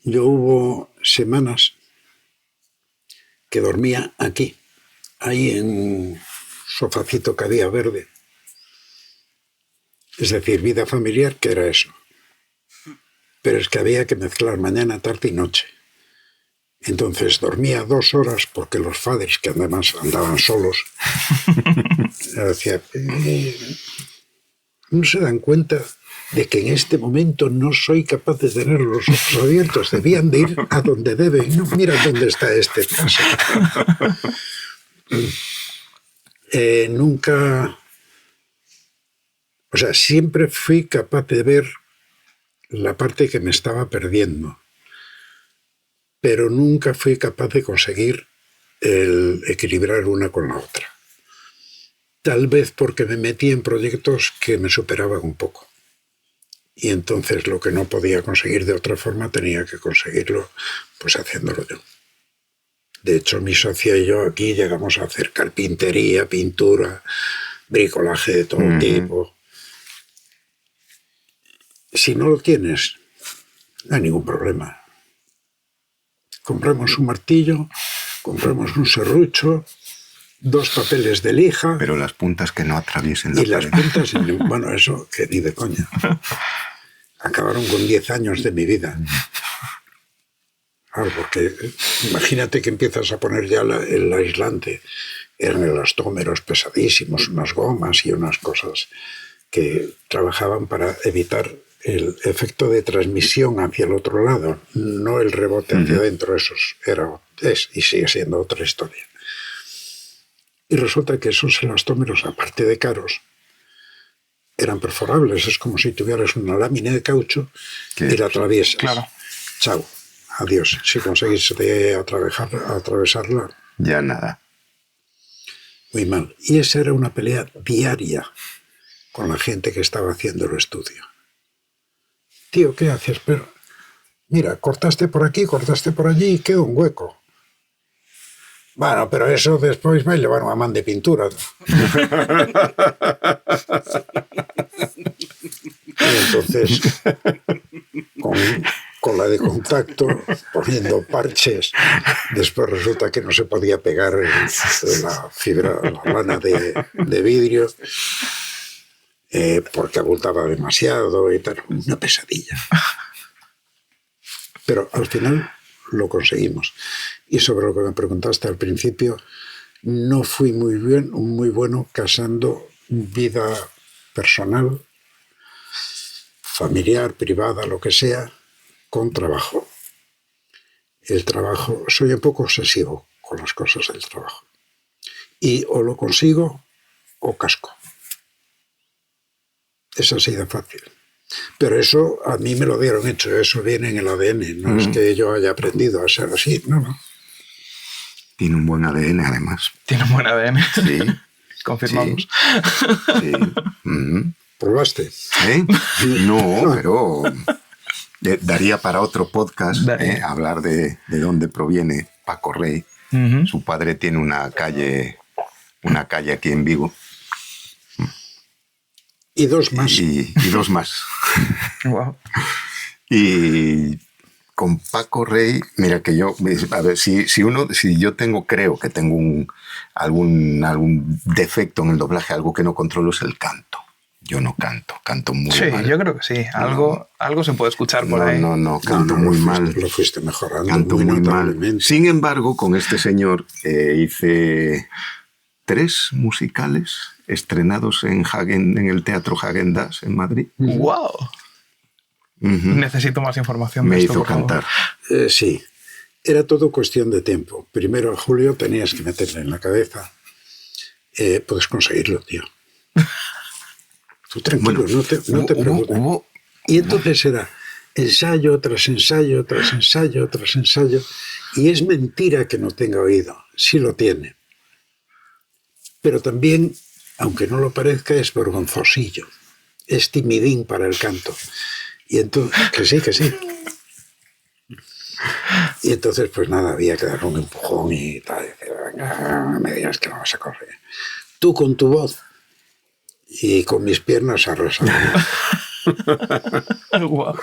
Yo hubo semanas que dormía aquí, ahí en un sofacito que había verde. Es decir, vida familiar, que era eso. Pero es que había que mezclar mañana, tarde y noche. Entonces dormía 2 horas porque los padres, que además andaban solos, decían, no se dan cuenta de que en este momento no soy capaz de tener los ojos abiertos, debían de ir a donde deben. No, mira dónde está este caso. Nunca, o sea, siempre fui capaz de ver la parte que me estaba perdiendo, pero nunca fui capaz de conseguir el equilibrar una con la otra. Tal vez porque me metí en proyectos que me superaban un poco. Y entonces lo que no podía conseguir de otra forma tenía que conseguirlo pues haciéndolo yo. De hecho, mi socia y yo aquí llegamos a hacer carpintería, pintura, bricolaje de todo tipo. Si no lo tienes, no hay ningún problema. Compramos un martillo, compramos un serrucho, 2 papeles de lija. Pero las puntas que no atraviesen la Y las pared. puntas, bueno, eso que ni de coña. Acabaron con 10 años de mi vida. Claro, porque imagínate que empiezas a poner ya el aislante. Eran elastómeros pesadísimos, unas gomas y unas cosas que trabajaban para evitar el efecto de transmisión hacia el otro lado, no el rebote hacia adentro. Eso es y sigue siendo otra historia. Y resulta que esos elastómeros, aparte de caros, eran perforables. Es como si tuvieras una lámina de caucho y la atraviesas. Claro. Chao, adiós. Si conseguís atravesarla, Ya nada. muy mal. Y esa era una pelea diaria con la gente que estaba haciendo el estudio. Tío, ¿qué haces? Pero, mira, cortaste por aquí, cortaste por allí y queda un hueco. Bueno, pero eso después me llevaron a man de pintura. Y entonces, con la de contacto, poniendo parches, después resulta que no se podía pegar la fibra, la lana de vidrio, porque abultaba demasiado y tal. Una pesadilla. Pero al final lo conseguimos. Y sobre lo que me preguntaste al principio, no fui muy bueno casando vida personal, familiar, privada, lo que sea, con trabajo. El trabajo, soy un poco obsesivo con las cosas del trabajo. Y o lo consigo o casco. Es así de fácil. Pero eso a mí me lo dieron hecho, eso viene en el ADN, no es que yo haya aprendido a ser así, no. Tiene un buen ADN, además. Tiene un buen ADN. Sí. Confirmamos. Sí. ¿Probaste? No, pero daría para otro podcast hablar de dónde proviene Paco Rey. Su padre tiene una calle aquí en Vigo. Y 2 más. Y 2 más. Wow. Y con Paco Rey, mira que yo, a ver, si yo creo que tengo algún defecto en el doblaje, algo que no controlo es el canto. Yo no canto muy mal. Sí, yo creo que sí. Algo se puede escuchar por ahí. No, canto muy mal. Lo fuiste mejorando. Canto muy mal. Sin embargo, con este señor hice 3 musicales estrenados en el Teatro Häagen-Dazs en Madrid. ¡Wow! Necesito más información de Me esto, hizo por favor. cantar. Sí, era todo cuestión de tiempo. Primero, en julio, tenías que meterle en la cabeza. Puedes conseguirlo, tío. Tú tranquilo, Bueno, no te preocupes. Y entonces era ensayo tras ensayo, tras ensayo, tras ensayo. Y es mentira que no tenga oído. Sí lo tiene. Pero también, aunque no lo parezca, es vergonzosillo. Es timidín para el canto. Y entonces, que sí. Y entonces, pues nada, había que darle un empujón y tal. Y decir, venga, no me digas que no vas a correr. Tú con tu voz y con mis piernas arrasando. Guau.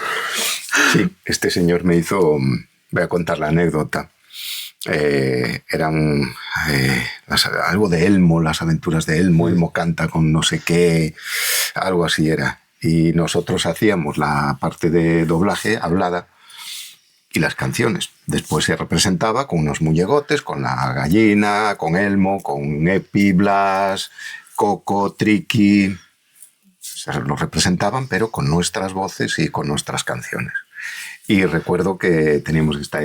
Sí, este señor me hizo... Voy a contar la anécdota. Eran algo de Elmo, las aventuras de Elmo. Elmo canta con no sé qué, algo así era. Y nosotros hacíamos la parte de doblaje hablada y las canciones. Después se representaba con unos muñegotes, con la gallina, con Elmo, con Epi, Blas, Coco, Triqui. Se los representaban, pero con nuestras voces y con nuestras canciones. Y recuerdo que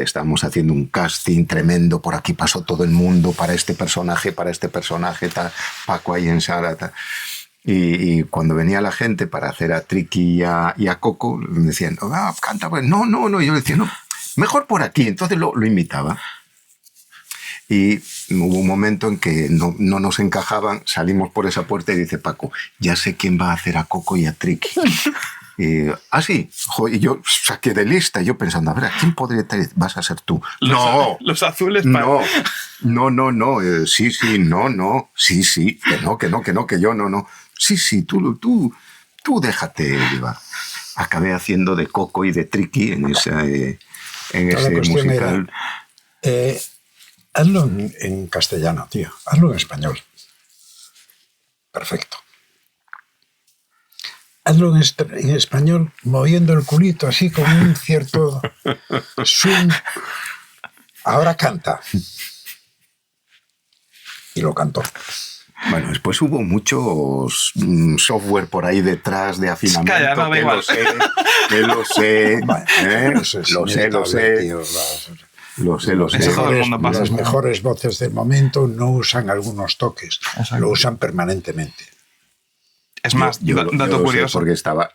estábamos haciendo un casting tremendo, por aquí pasó todo el mundo para este personaje, tal, Paco ahí en sala, tal. Y cuando venía la gente para hacer a Triqui y a Coco, me decían, canta, pues no, y yo decía, no, mejor por aquí, entonces lo imitaba. Y hubo un momento en que no nos encajaban, salimos por esa puerta y dice Paco, ya sé quién va a hacer a Coco y a Triqui. Y, sí, y yo saqué de lista, yo pensando, a ver, ¿a quién podría tener? Vas a ser tú. Los azules. No, sí, no, sí, que yo no. Sí, tú déjate llevar. Acabé haciendo de Coco y de Triqui en ese musical. Hazlo en castellano, tío. Hazlo en español. Perfecto. Hazlo en español moviendo el culito así con un cierto swing. Ahora canta. Y lo cantó. Bueno, después hubo muchos software por ahí detrás de afinamiento. Calla, no, da igual. Lo sé. Bueno, Lo sé. Tío, Lo sé. Eso todo el mundo pasa. Las mejores voces del momento no usan algunos toques. Exacto. Lo usan permanentemente. Es más, dato curioso. Porque estaba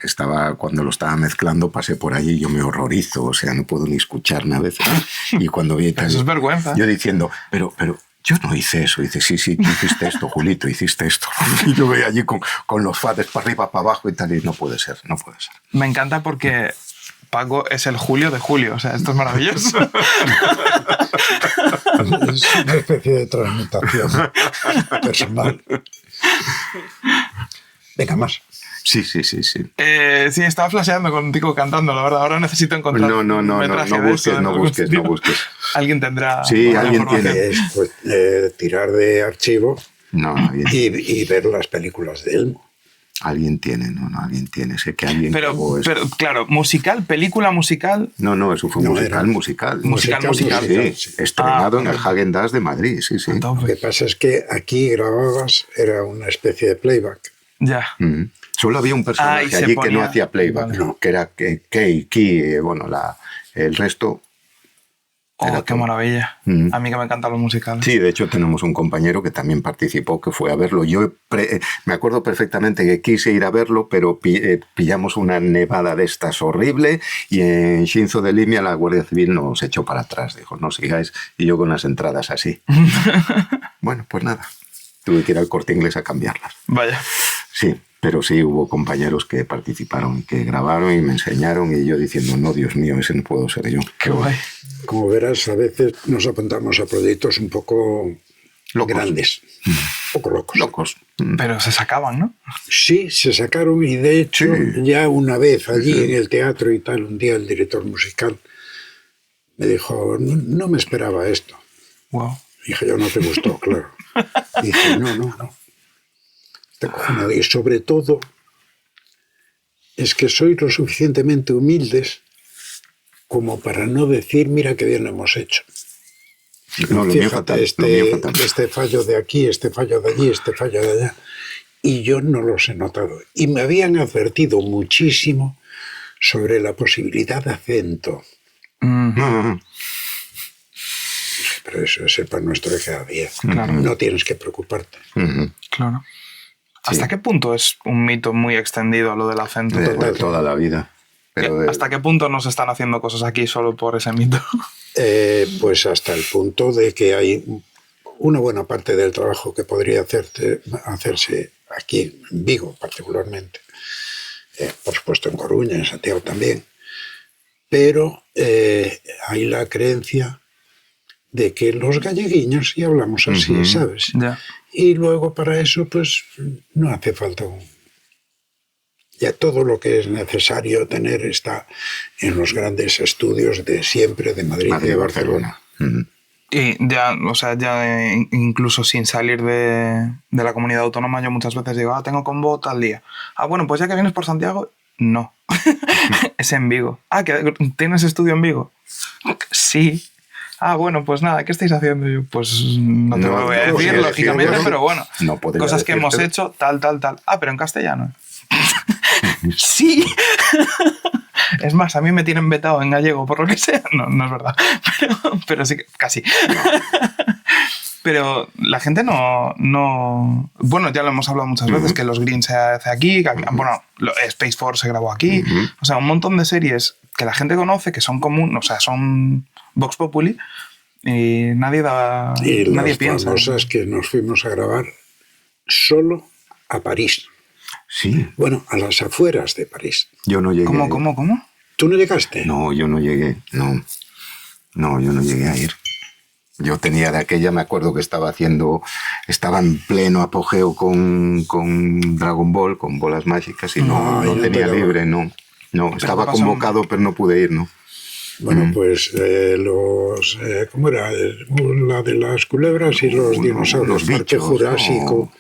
cuando lo estaba mezclando, pasé por allí y yo me horrorizo, o sea, no puedo ni escucharme a veces. Y cuando vi Eso es vergüenza. yo diciendo, pero yo no hice eso. Y dice, sí, tú hiciste esto, Julito, hiciste esto. Y yo veía allí con los fades para arriba, para abajo y tal, y no puede ser. Me encanta porque Paco es el Julio de Julio, o sea, esto es maravilloso. Es una especie de transmutación personal. Venga, más. Sí. Sí, estaba flasheando contigo cantando, la verdad. Ahora necesito encontrar No busques. Alguien tendrá... Sí, alguien tiene. Es tirar de archivo Alguien y ver las películas de Elmo. alguien tiene. Sé que alguien pero claro, película musical... No, eso fue musical. Sí. Estrenado en el Häagen-Dazs de Madrid, sí. Lo que pasa es que aquí grababas, era una especie de playback. Ya. Solo había un personaje allí que no hacía playback, que era Kei, el resto... qué maravilla. A mí que me encantan los musicales. Sí, de hecho tenemos un compañero que también participó, que fue a verlo. Yo me acuerdo perfectamente que quise ir a verlo, pero pillamos una nevada de estas horrible y en Shinzo de Limia la Guardia Civil nos echó para atrás. Dijo, no sigáis, y yo con las entradas así. Bueno, pues nada. Tuve que ir al Corte Inglés a cambiarlas. Vaya. Sí, pero sí hubo compañeros que participaron y que grabaron y me enseñaron y yo diciendo, no, Dios mío, ese no puedo ser yo. Qué guay. Como verás, a veces nos apuntamos a proyectos un poco grandes, un poco locos. Pero se sacaban, ¿no? Sí, se sacaron y de hecho ya una vez allí en el teatro y tal, un día el director musical me dijo, no me esperaba esto. Wow. Dije, yo no te gustó, claro. Dije, no. Te cojonado. Y sobre todo, es que sois lo suficientemente humildes como para no decir, mira qué bien lo hemos hecho. No, fíjate, este fallo de aquí, este fallo de allí, este fallo de allá. Y yo no los he notado. Y me habían advertido muchísimo sobre la posibilidad de acento. Pero eso es el pan nuestro de cada día. Claro. No tienes que preocuparte. Claro. ¿Hasta qué punto es un mito muy extendido lo del acento? De toda la vida. Pero ¿Hasta qué punto nos están haciendo cosas aquí solo por ese mito? Pues hasta el punto de que hay una buena parte del trabajo que podría hacerse aquí en Vigo particularmente, por supuesto en Coruña, en Santiago también, pero hay la creencia de que los galleguiños, y hablamos así, ¿sabes? Yeah. Y luego para eso, pues, no hace falta Ya todo lo que es necesario tener está en los grandes estudios de siempre, de Madrid y de Barcelona. Y ya, o sea, ya incluso sin salir de la comunidad autónoma, yo muchas veces digo, tengo combo tal día. Bueno, pues ya que vienes por Santiago, no. Es en Vigo. ¿Que tienes estudio en Vigo? Sí. Bueno, pues nada, ¿qué estáis haciendo? Yo, pues no te lo voy a decir, lógicamente, pero bueno, cosas que hemos hecho, tal. Pero en castellano. Sí. Es más, a mí me tienen vetado en gallego por lo que sea. No es verdad. Pero sí, casi. Pero la gente no... Bueno, ya lo hemos hablado muchas veces, que Los Green se hace aquí, bueno, Space Force se grabó aquí. O sea, un montón de series que la gente conoce, que son comunes, o sea, son Vox Populi, y nadie piensa. Las famosas que nos fuimos a grabar solo a París. Sí. Bueno, a las afueras de París. Yo no llegué. ¿Cómo? ¿Tú no llegaste? No, yo no llegué. No, yo no llegué a ir. Yo tenía de aquella, me acuerdo que estaba en pleno apogeo con Dragon Ball, con bolas mágicas, y no tenía libre, no. No, estaba convocado, pero no pude ir, ¿no? Bueno, pues ¿cómo era? La de las culebras y los dinosaurios, los bichos, Parque Jurásico.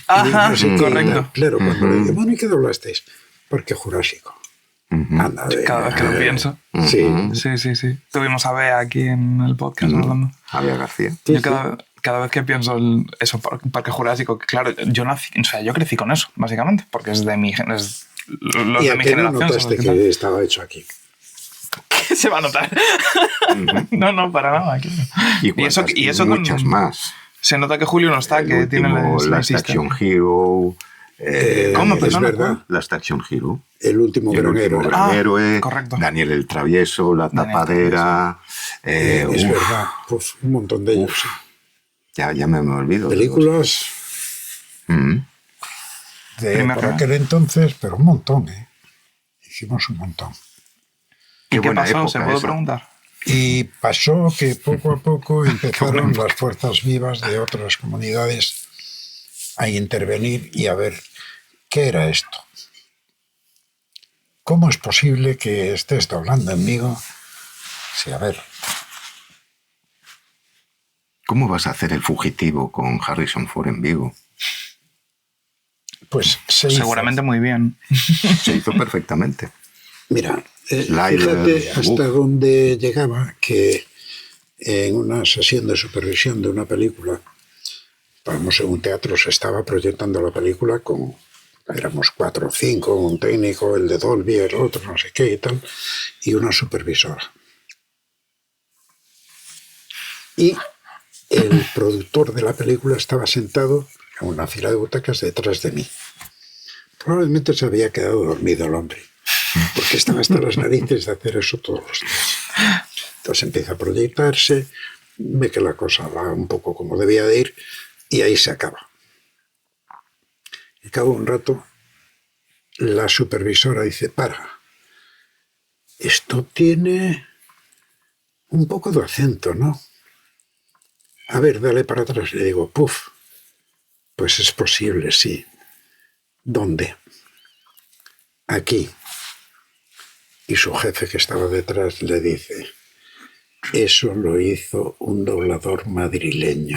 Ajá, correcto. Claro, cuando le dije, bueno, ¿y qué doblasteis? Parque Jurásico. Anda, cada vez que lo pienso. Sí. Tuvimos a Bea aquí en el podcast hablando. A Bea García. Yo cada vez que pienso eso, Parque Jurásico, que claro, yo crecí con eso, básicamente, porque es de mi generación. ¿Y a qué no notaste que estaba hecho aquí? ¿Qué se va a notar? No, para nada. Aquí. Y eso muchas más. Se nota que Julio no está, que tiene Last Action Hero. ¿Cómo? Es verdad. Last Action Hero. El último gran héroe. Correcto. Daniel el Travieso, La Tapadera. Es verdad. Pues un montón de ellos. Ya me olvido. Películas por aquel entonces, pero un montón, Hicimos un montón. ¿Y qué pasó? ¿Se puede preguntar? Y pasó que poco a poco empezaron las fuerzas vivas de otras comunidades a intervenir y a ver qué era esto. ¿Cómo es posible que estés doblando en Vigo? Sí, a ver. ¿Cómo vas a hacer El Fugitivo con Harrison Ford en Vigo? Pues seguramente muy bien. Se hizo perfectamente. Mira, fíjate hasta dónde llegaba, que en una sesión de supervisión de una película, vamos, en un teatro se estaba proyectando la película éramos 4 o 5, un técnico, el de Dolby, el otro, no sé qué y tal, y una supervisora. Y el productor de la película estaba sentado en una fila de butacas detrás de mí. Probablemente se había quedado dormido el hombre, porque estaba hasta las narices de hacer eso todos los días. Entonces empieza a proyectarse, ve que la cosa va un poco como debía de ir, y ahí se acaba. Y al cabo de un rato, la supervisora dice, para, esto tiene un poco de acento, ¿no? A ver, dale para atrás. Le digo, puf, pues es posible, sí. ¿Dónde? Aquí. Y su jefe, que estaba detrás, le dice, eso lo hizo un doblador madrileño.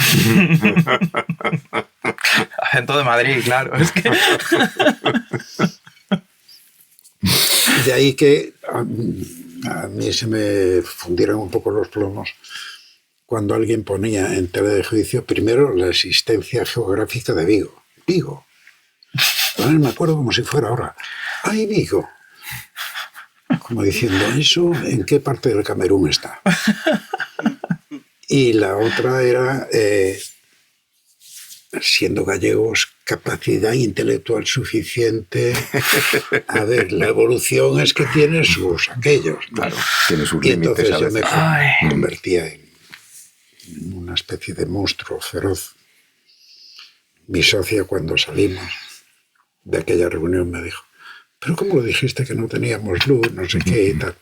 Acento de Madrid, claro. Es que... De ahí que a mí se me fundieron un poco los plomos cuando alguien ponía en tela de juicio primero la existencia geográfica de Vigo. Vigo. Entonces me acuerdo como si fuera ahora. ¡Ay, Vigo! Como diciendo, ¿eso en qué parte del Camerún está? Y la otra era, siendo gallegos, capacidad intelectual suficiente. A ver, la evolución es que tiene sus aquellos. Claro, tiene sus y límites. entonces yo me convertía en una especie de monstruo feroz. Mi socia, cuando salimos de aquella reunión, me dijo, ¿pero cómo lo dijiste que no teníamos luz, no sé qué y tal?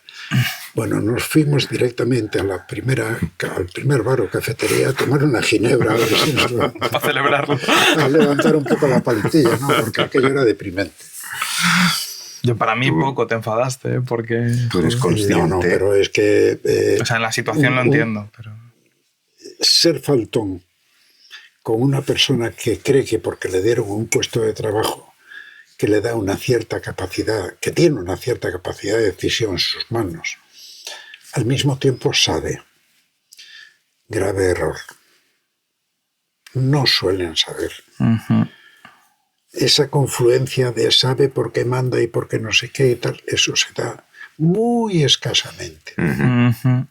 Bueno, nos fuimos directamente al primer bar o cafetería a tomar una ginebra a ver si nos para celebrarlo. A levantar un poco la paletilla, ¿no? Porque aquello era deprimente. Yo para mí Tú- poco te enfadaste, porque... Tú eres consciente. No, pero es que O sea, en la situación lo entiendo, pero... ser faltón con una persona que cree que porque le dieron un puesto de trabajo que le da una cierta capacidad, que tiene una cierta capacidad de decisión en sus manos, al mismo tiempo sabe. Grave error. No suelen saber. Ujú. Esa confluencia de sabe por qué manda y por qué no sé qué y tal, eso se da muy escasamente. Ujú.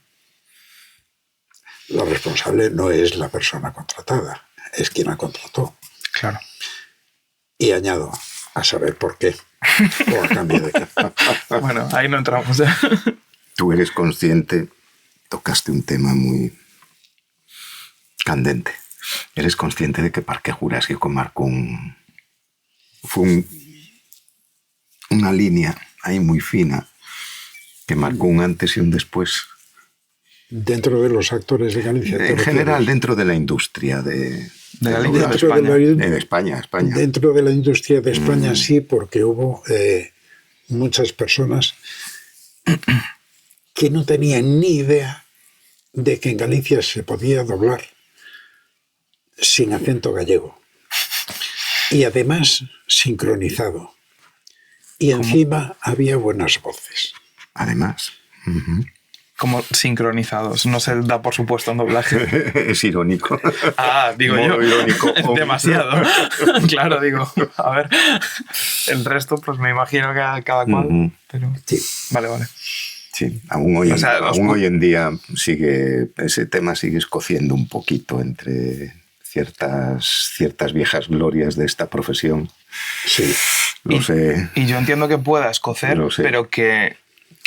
La responsable no es la persona contratada, es quien la contrató. Claro. Y añado, a saber por qué, o a cambio de qué. Bueno, ahí no entramos ya. Tú eres consciente, tocaste un tema muy candente. Eres consciente de que Parque Jurásico marcó una línea ahí muy fina que marcó un antes y un después. Dentro de los actores de Galicia. ¿te En general, refieres? dentro de la industria de Galicia, de Dentro de España. de España, España. Dentro de la industria de España sí, porque hubo muchas personas que no tenían ni idea de que en Galicia se podía doblar sin acento gallego. Y además sincronizado. Y encima había buenas voces. Además, Como sincronizados. No se da por supuesto en doblaje. es irónico. Ah, digo Modo yo. irónico. Demasiado. Claro, digo. A ver. El resto, pues me imagino que a cada cual. Ujú. Pero... Sí. Vale, vale. Sí, aún hoy, O sea, aún hoy en día ese tema sigue escociendo un poquito entre ciertas viejas glorias de esta profesión. Sí. Lo sé. Y yo entiendo que pueda escocer, Lo sé. pero que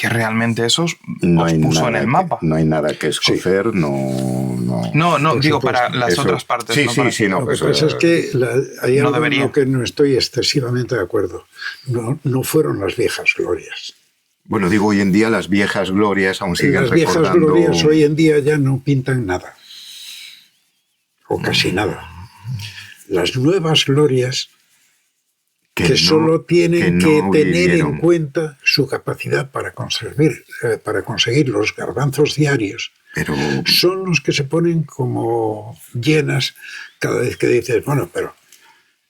realmente eso os No hay puso nada en el que- mapa. no hay nada que escocer, no. No, Por digo supuesto. para las Eso- otras partes. Sí, no sí, para sí, ti. no. Lo que eso- pasa es que hay No algo en debería. lo que no estoy excesivamente de acuerdo. No fueron las viejas glorias. Bueno, digo, hoy en día las viejas glorias aún siguen Las viejas recordando... glorias hoy en día ya no pintan nada. O casi nada. Las nuevas glorias que no- solo tienen no que tener vivieron. en cuenta su capacidad para conseguir los garbanzos diarios. Pero Son los que se ponen como llenas cada vez que dices, bueno, pero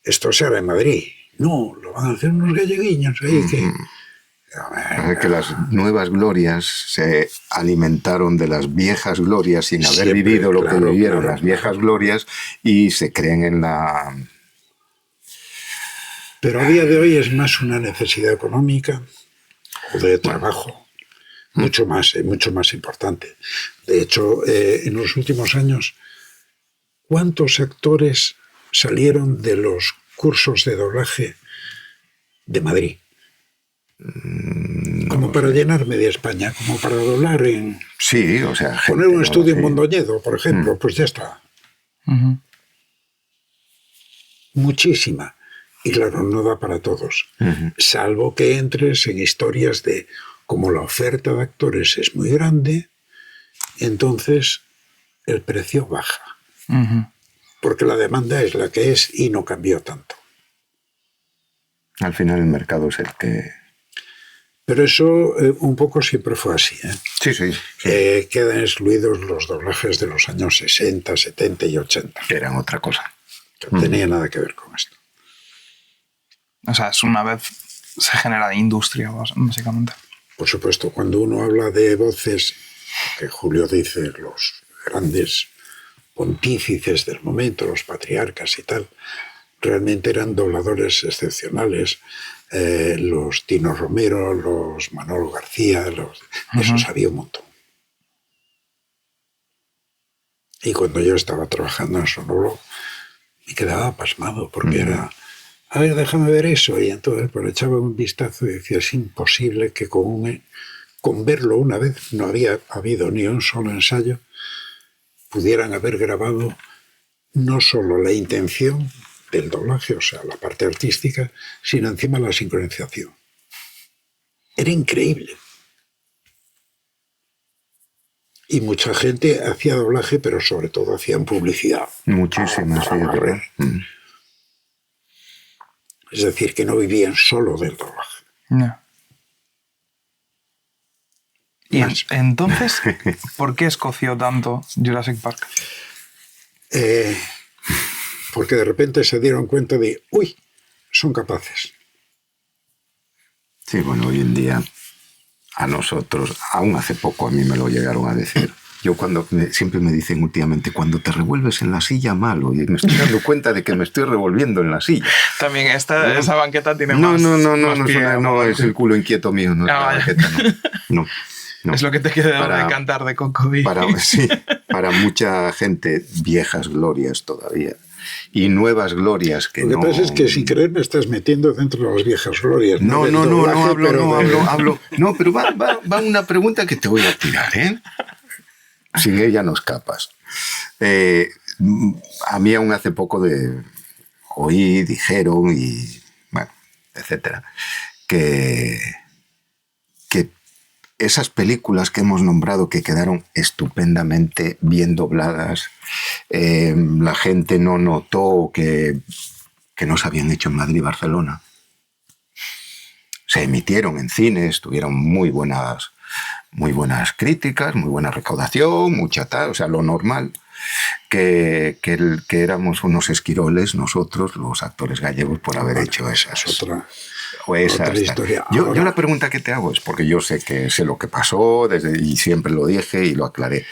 esto se hará en Madrid. No, lo van a hacer unos galleguiños ahí que... pasa que las nuevas glorias se alimentaron de las viejas glorias sin haber Siempre, vivido lo que claro, vivieron claro, las viejas glorias y se creen en la... Pero a día de hoy es más una necesidad económica o de trabajo, mucho más importante. De hecho, en los últimos años, ¿cuántos actores salieron de los cursos de doblaje de Madrid? Como para llenar media España, como para doblar en... Sí, o sea... Poner gente, un ¿no? estudio en Sí. Mondoñedo, por ejemplo, pues ya está. Ujú. Muchísima. Y claro, no da para todos. Salvo que entres en historias de como la oferta de actores es muy grande, entonces el precio baja. Ujú. Porque la demanda es la que es y no cambió tanto. Al final el mercado es el que... Pero eso un poco siempre fue así. Sí, sí. Quedan excluidos los doblajes de los años 60, 70 y 80. Eran otra cosa. Que no tenía nada que ver con esto. O sea, es una vez se genera industria, básicamente. Por supuesto, cuando uno habla de voces, que Julio dice, los grandes pontífices del momento, los patriarcas y tal, realmente eran dobladores excepcionales. Los Tino Romero, los Manolo García, esos había un montón. Y cuando yo estaba trabajando en Sonoro, me quedaba pasmado, porque era... A ver, déjame ver eso. Y entonces pues, echaba un vistazo y decía, es imposible que con verlo una vez, no había habido ni un solo ensayo, pudieran haber grabado no solo la intención del doblaje, o sea, la parte artística, sino encima la sincronización. Era increíble. Y mucha gente hacía doblaje, pero sobre todo hacían publicidad. Muchísimas, sí, Para barrer. ¿verdad? Es decir, que no vivían solo del doblaje. Ya. Y más. entonces, ¿por qué escoció tanto Jurassic Park? Porque de repente se dieron cuenta de, uy, son capaces. Sí, bueno, hoy en día a nosotros, aún hace poco a mí me lo llegaron a decir. Yo siempre me dicen últimamente, cuando te revuelves en la silla, malo. Y me estoy dando cuenta de que me estoy revolviendo en la silla. También esa banqueta tiene No, más. no, pie a no mover. es el culo inquieto mío, no es la vaya. banqueta, no. No. Es lo que te queda Para- de cantar de Cocodí. Sí, para mucha gente, viejas glorias todavía. Y nuevas glorias que Lo que no... pasa es que sin querer me estás metiendo dentro de las viejas glorias. No, del no, doblaje, hablo, pero hablo. No, pero va una pregunta que te voy a tirar, ¿eh? Sin ella no escapas. A mí aún hace poco oí, dijeron y, bueno, etcétera, que esas películas que hemos nombrado que quedaron estupendamente bien dobladas, la gente no notó que no se habían hecho en Madrid y Barcelona. Se emitieron en cines, tuvieron muy buenas críticas, muy buena recaudación, mucha tal, o sea, lo normal, que éramos unos esquiroles nosotros, los actores gallegos, por haber hecho esas. es otra Historia. historia. Yo la pregunta que te hago es, porque yo sé lo que pasó y siempre lo dije y lo aclaré.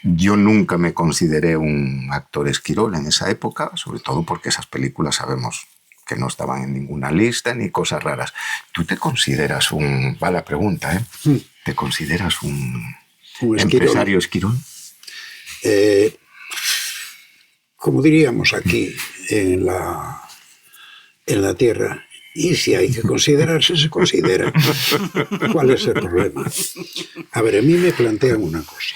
Yo nunca me consideré un actor esquirol en esa época, sobre todo porque esas películas sabemos que no estaban en ninguna lista ni cosas raras. ¿Tú te consideras va la pregunta, ¿eh? ¿Te consideras un esquirol. empresario esquirol? Como diríamos aquí en la tierra, y si hay que considerarse, se considera. ¿Cuál es el problema? A ver, a mí me plantean una cosa.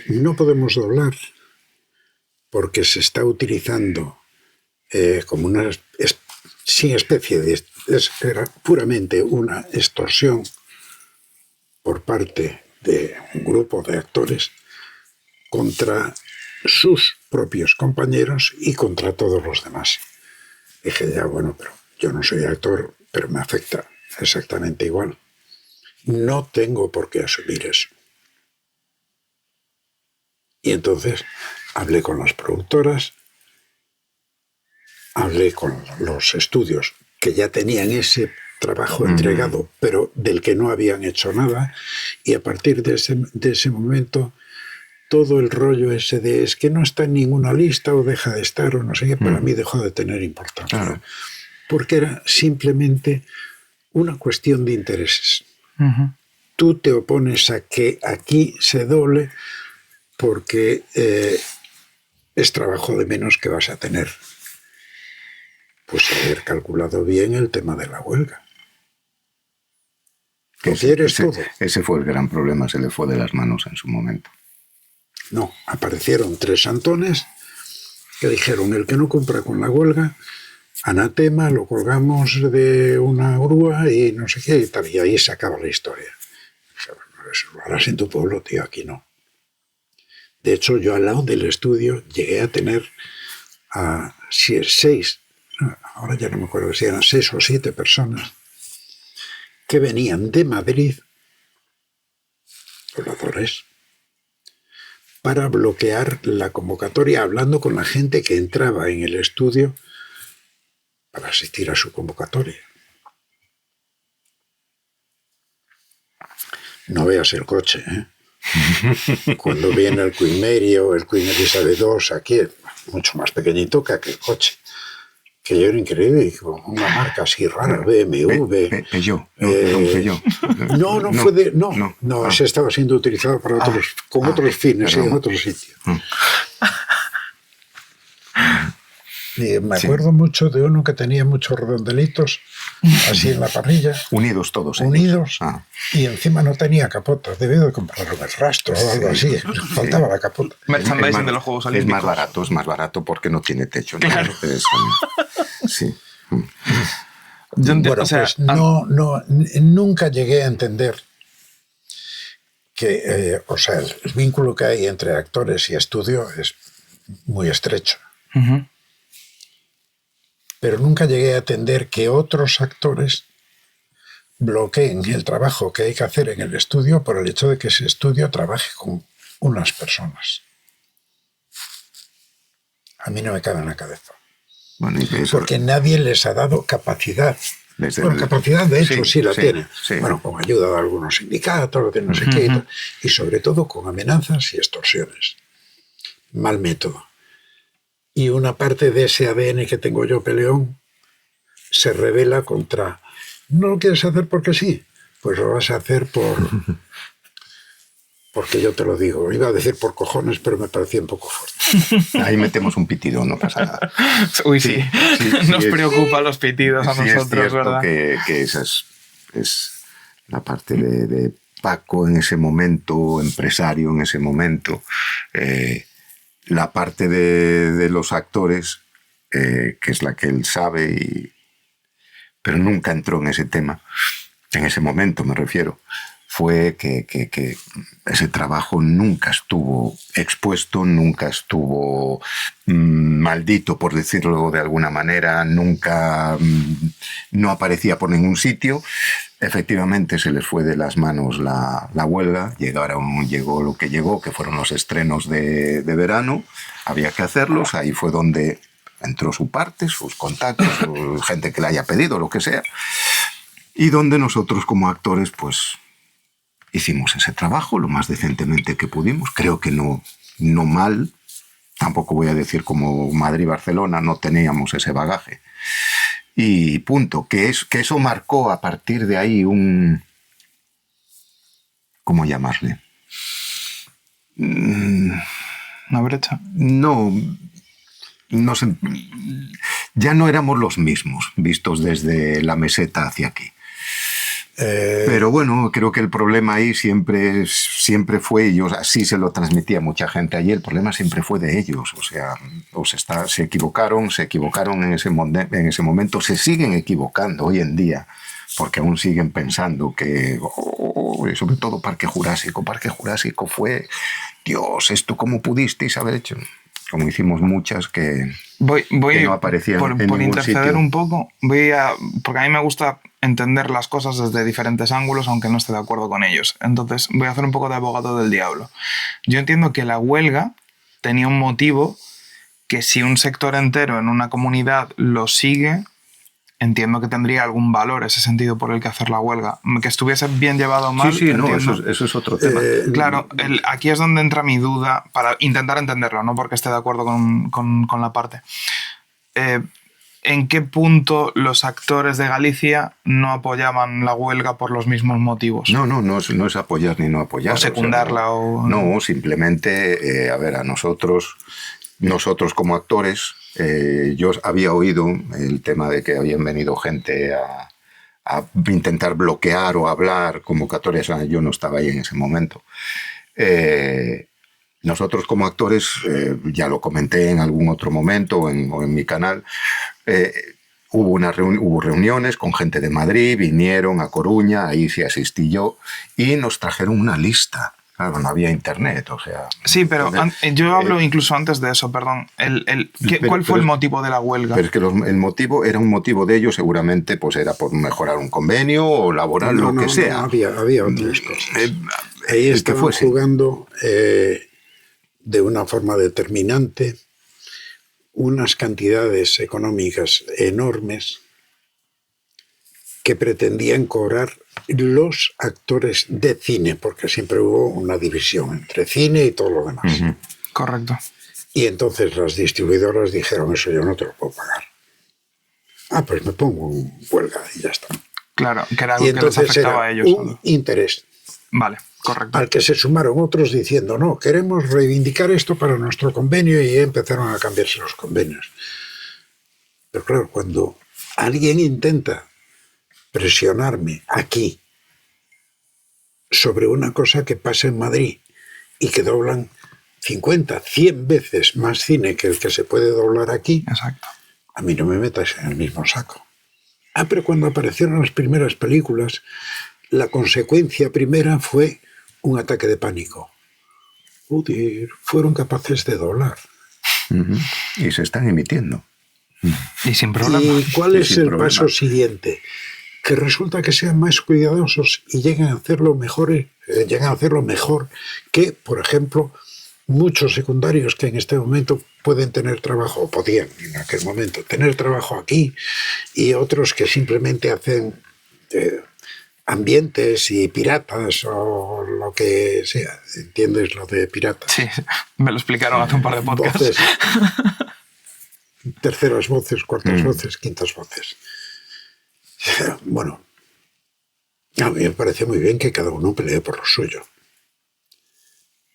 No podemos doblar porque se está utilizando como una especie de... era puramente una extorsión por parte de un grupo de actores contra sus propios compañeros y contra todos los demás. Dije ya, bueno, pero yo no soy actor, pero me afecta exactamente igual. No tengo por qué asumir eso. Y entonces hablé con las productoras, hablé con los estudios que ya tenían ese trabajo entregado, pero del que no habían hecho nada, y a partir de ese momento todo el rollo ese de es que no está en ninguna lista o deja de estar o no sé qué, para mí dejó de tener importancia. Claro. Porque era simplemente una cuestión de intereses. Uh-huh. Tú te opones a que aquí se doble porque es trabajo de menos que vas a tener. Pues haber calculado bien el tema de la huelga. ¿Lo quieres todo? Ese fue el gran problema, se le fue de las manos en su momento. No, aparecieron 3 santones que dijeron, el que no compra con la huelga, anatema, lo colgamos de una grúa y no sé qué, y tal, y ahí se acaba la historia. Eso lo harás en tu pueblo, tío, aquí no. De hecho, yo al lado del estudio llegué a tener a 6, ahora ya no me acuerdo si eran 6 o 7 personas, que venían de Madrid, pobladores, para bloquear la convocatoria, hablando con la gente que entraba en el estudio para asistir a su convocatoria. No veas el coche, ¿eh? Cuando viene el Queen Mary o el Queen Elizabeth II, aquí es mucho más pequeñito que aquel coche. Que yo era increíble, una marca así rara, BMW. Peugeot. Peugeot. No, fue de... No, ese estaba siendo utilizado para otros fines y en otros sitios. Y me acuerdo mucho de uno que tenía muchos redondelitos así en la parrilla. Unidos todos. Unidos. Y encima no tenía capota. Debí de comprarlo en el rastro o algo así. Faltaba la capota. Merchandising de los Juegos Olímpicos. Es más barato porque no tiene techo. Claro. Sí. Yo entiendo, Bueno, o sea, pues nunca llegué a entender que, el vínculo que hay entre actores y estudio es muy estrecho. uh-huh. Pero nunca llegué a entender que otros actores bloqueen el trabajo que hay que hacer en el estudio por el hecho de que ese estudio trabaje con unas personas. A mí no me cabe en la cabeza. Bueno, y eso, Porque nadie les ha dado capacidad. Capacidad de hecho sí la tienen. Sí. Bueno, con ayuda de algunos sindicatos, de no sé qué, y sobre todo con amenazas y extorsiones. Mal método. Y una parte de ese ADN que tengo yo, peleón, se revela contra... ¿No lo quieres hacer porque sí? Pues lo vas a hacer porque yo te lo digo. Iba a decir por cojones, pero me parecía un poco fuerte. ahí metemos un pitido, no pasa nada. Uy, sí. Nos preocupan los pitidos a Sí, nosotros, es cierto ¿verdad? que esa es la parte de Paco en ese momento, empresario en ese momento. La parte de los actores, que es la que él sabe, pero nunca entró en ese tema. En ese momento, me refiero. Fue que ese trabajo nunca estuvo expuesto, nunca estuvo maldito, por decirlo de alguna manera, nunca no aparecía por ningún sitio. Efectivamente se les fue de las manos la huelga, llegó lo que llegó, que fueron los estrenos de verano, había que hacerlos, ahí fue donde entró su parte, sus contactos, gente que le haya pedido, lo que sea, y donde nosotros como actores pues hicimos ese trabajo lo más decentemente que pudimos, creo que no mal, tampoco voy a decir como Madrid-Barcelona, no teníamos ese bagaje. Y punto, que eso marcó a partir de ahí ¿cómo llamarle? Una brecha. No sé, ya no éramos los mismos, vistos desde la meseta hacia aquí. Pero bueno, creo que el problema ahí siempre fue, y yo así se lo transmití a mucha gente allí, el problema siempre fue de ellos. O sea, se equivocaron en ese momento, se siguen equivocando hoy en día, porque aún siguen pensando que, sobre todo Parque Jurásico fue, Dios, ¿esto cómo pudisteis haber hecho? Como hicimos muchas que no aparecían por en ningún interceder sitio. un poco, porque a mí me gusta entender las cosas desde diferentes ángulos, aunque no esté de acuerdo con ellos. Entonces voy a hacer un poco de abogado del diablo. Yo entiendo que la huelga tenía un motivo que si un sector entero en una comunidad lo sigue, entiendo que tendría algún valor ese sentido por el que hacer la huelga. Que estuviese bien llevado o mal. Sí, no, eso es otro tema. Claro, aquí es donde entra mi duda para intentar entenderlo, no porque esté de acuerdo con la parte. ¿En qué punto los actores de Galicia no apoyaban la huelga por los mismos motivos? No es apoyar ni no apoyar. O secundarla No, simplemente, a nosotros como actores, yo había oído el tema de que habían venido gente a intentar bloquear o hablar convocatorias. Yo no estaba ahí en ese momento. Nosotros como actores, ya lo comenté en algún otro momento o en mi canal, hubo reuniones con gente de Madrid, vinieron a Coruña, ahí sí asistí yo, y nos trajeron una lista. Claro, no había internet, o sea... Sí, pero yo hablo incluso antes de eso, perdón. ¿Cuál fue el motivo de la huelga? Pero es que el motivo era un motivo de ellos, seguramente pues era por mejorar un convenio o laboral, lo que sea. No, había otras cosas. Ahí estaban jugando de una forma determinante unas cantidades económicas enormes que pretendían cobrar los actores de cine, porque siempre hubo una división entre cine y todo lo demás. Uh-huh. Correcto. Y entonces las distribuidoras dijeron, eso yo no te lo puedo pagar. Pues me pongo en huelga y ya está. Claro, que era algo que les afectaba a ellos. Un interés. Vale, correcto. Al que se sumaron otros diciendo, no, queremos reivindicar esto para nuestro convenio, y empezaron a cambiarse los convenios. Pero claro, cuando alguien intenta presionarme aquí sobre una cosa que pasa en Madrid y que doblan 50, 100 veces más cine que el que se puede doblar aquí, exacto, a mí no me metas en el mismo saco. Pero cuando aparecieron las primeras películas, la consecuencia primera fue un ataque de pánico. Fueron capaces de doblar. Uh-huh. Y se están emitiendo. Y sin problema. ¿Y cuál es el paso siguiente? que resulta que sean más cuidadosos y llegan a hacerlo mejor, que, por ejemplo, muchos secundarios que en este momento pueden tener trabajo, o podían en aquel momento tener trabajo aquí, y otros que simplemente hacen ambientes y piratas o lo que sea. ¿Entiendes lo de piratas? Sí, me lo explicaron hace un par de podcasts. Voces, terceras voces, cuartas voces, quintas voces. Bueno, a mí me parece muy bien que cada uno pelee por lo suyo.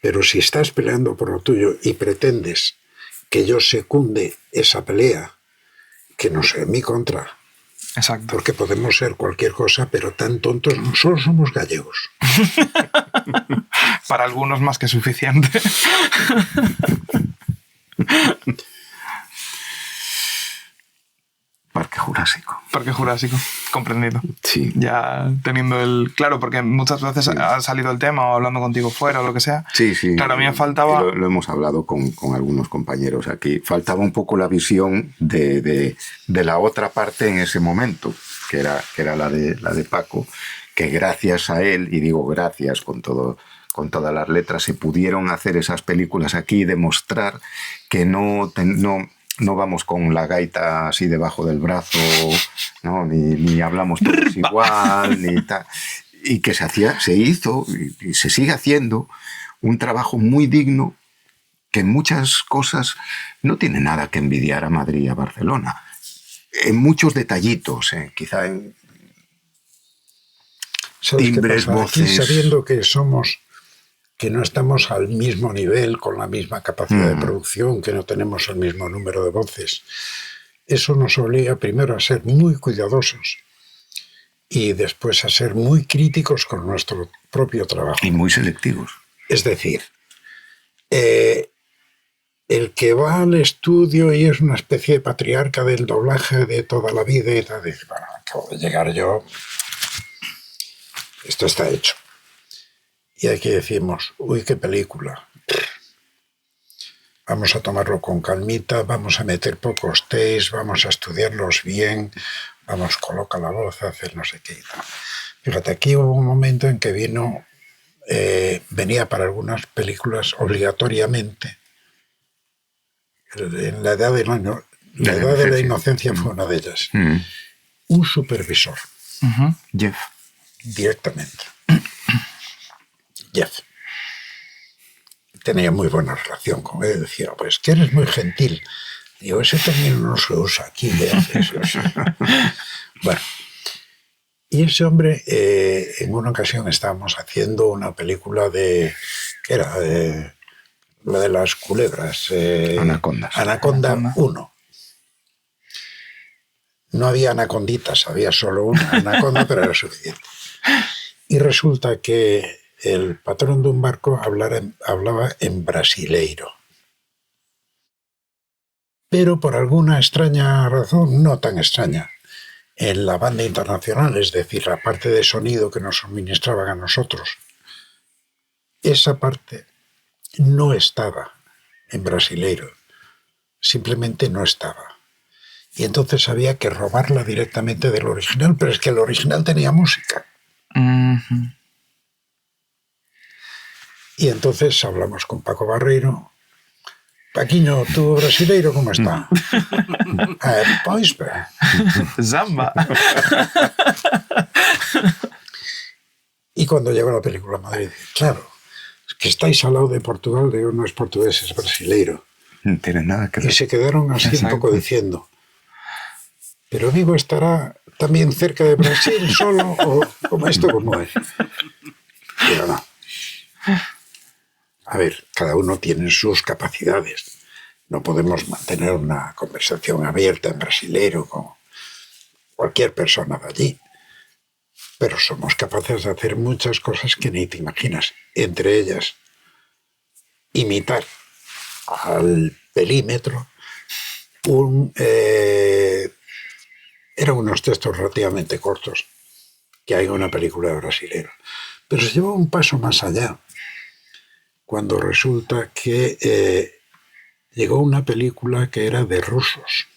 Pero si estás peleando por lo tuyo y pretendes que yo secunde esa pelea, que no sea en mi contra, Exacto. porque podemos ser cualquier cosa, pero tan tontos no solo somos gallegos. Para algunos más que suficiente. Parque Jurásico. Parque Jurásico, comprendido. Sí. Ya teniendo el... Claro, porque muchas veces ha salido el tema o hablando contigo fuera o lo que sea. Sí, sí. Claro, a mí me faltaba... Lo hemos hablado con algunos compañeros aquí. Faltaba un poco la visión de la otra parte en ese momento, que era la de Paco, que gracias a él, y digo gracias con todas las letras, se pudieron hacer esas películas aquí y demostrar que no vamos con la gaita así debajo del brazo, ¿no? ni hablamos todos igual, ni tal. Y que se hizo y se sigue haciendo un trabajo muy digno que en muchas cosas no tiene nada que envidiar a Madrid y a Barcelona. En muchos detallitos, quizá en timbres, voces... Aquí, sabiendo que no estamos al mismo nivel, con la misma capacidad de producción, que no tenemos el mismo número de voces, eso nos obliga primero a ser muy cuidadosos y después a ser muy críticos con nuestro propio trabajo. Y muy selectivos. Es decir, el que va al estudio y es una especie de patriarca del doblaje de toda la vida y tal, dice, bueno, acabo de llegar yo, esto está hecho. Y aquí decimos, uy, qué película. Vamos a tomarlo con calmita, vamos a meter pocos takes, vamos a estudiarlos bien, vamos, coloca la voz, hacer no sé qué y tal. Fíjate, aquí hubo un momento en que venía para algunas películas obligatoriamente, en la edad de la inocencia fue una de ellas, un supervisor. Jeff. Directamente. Jeff. Tenía muy buena relación con él. Decía, pues que eres muy gentil. Digo, ese término no se usa aquí. Bueno. Y ese hombre, en una ocasión estábamos haciendo una película que era la de las culebras. Anaconda 1. No había anaconditas, había solo una anaconda, pero era suficiente. Y resulta que el patrón de un barco hablaba en brasileiro. Pero por alguna extraña razón, no tan extraña, en la banda internacional, es decir, la parte de sonido que nos suministraban a nosotros, esa parte no estaba en brasileiro, simplemente no estaba. Y entonces había que robarla directamente del original, pero es que el original tenía música. Y entonces hablamos con Paco Barreiro. Paquiño, ¿tu brasileiro cómo está? Pois ben. Zamba. Y cuando llegó la película a Madrid, claro, es que estáis al lado de Portugal, digo, no es portugués, es brasileiro. No tiene nada que ver. Y se quedaron así Exacto. un poco diciendo, ¿pero Vigo estará también cerca de Brasil solo o como esto como es? Pero no. A ver, cada uno tiene sus capacidades. No podemos mantener una conversación abierta en brasileiro con cualquier persona de allí. Pero somos capaces de hacer muchas cosas que ni te imaginas. Entre ellas, imitar al pelímetro eran unos textos relativamente cortos que hay en una película de brasileiro. Pero se llevó un paso más allá. Cuando resulta que llegó una película que era de rusos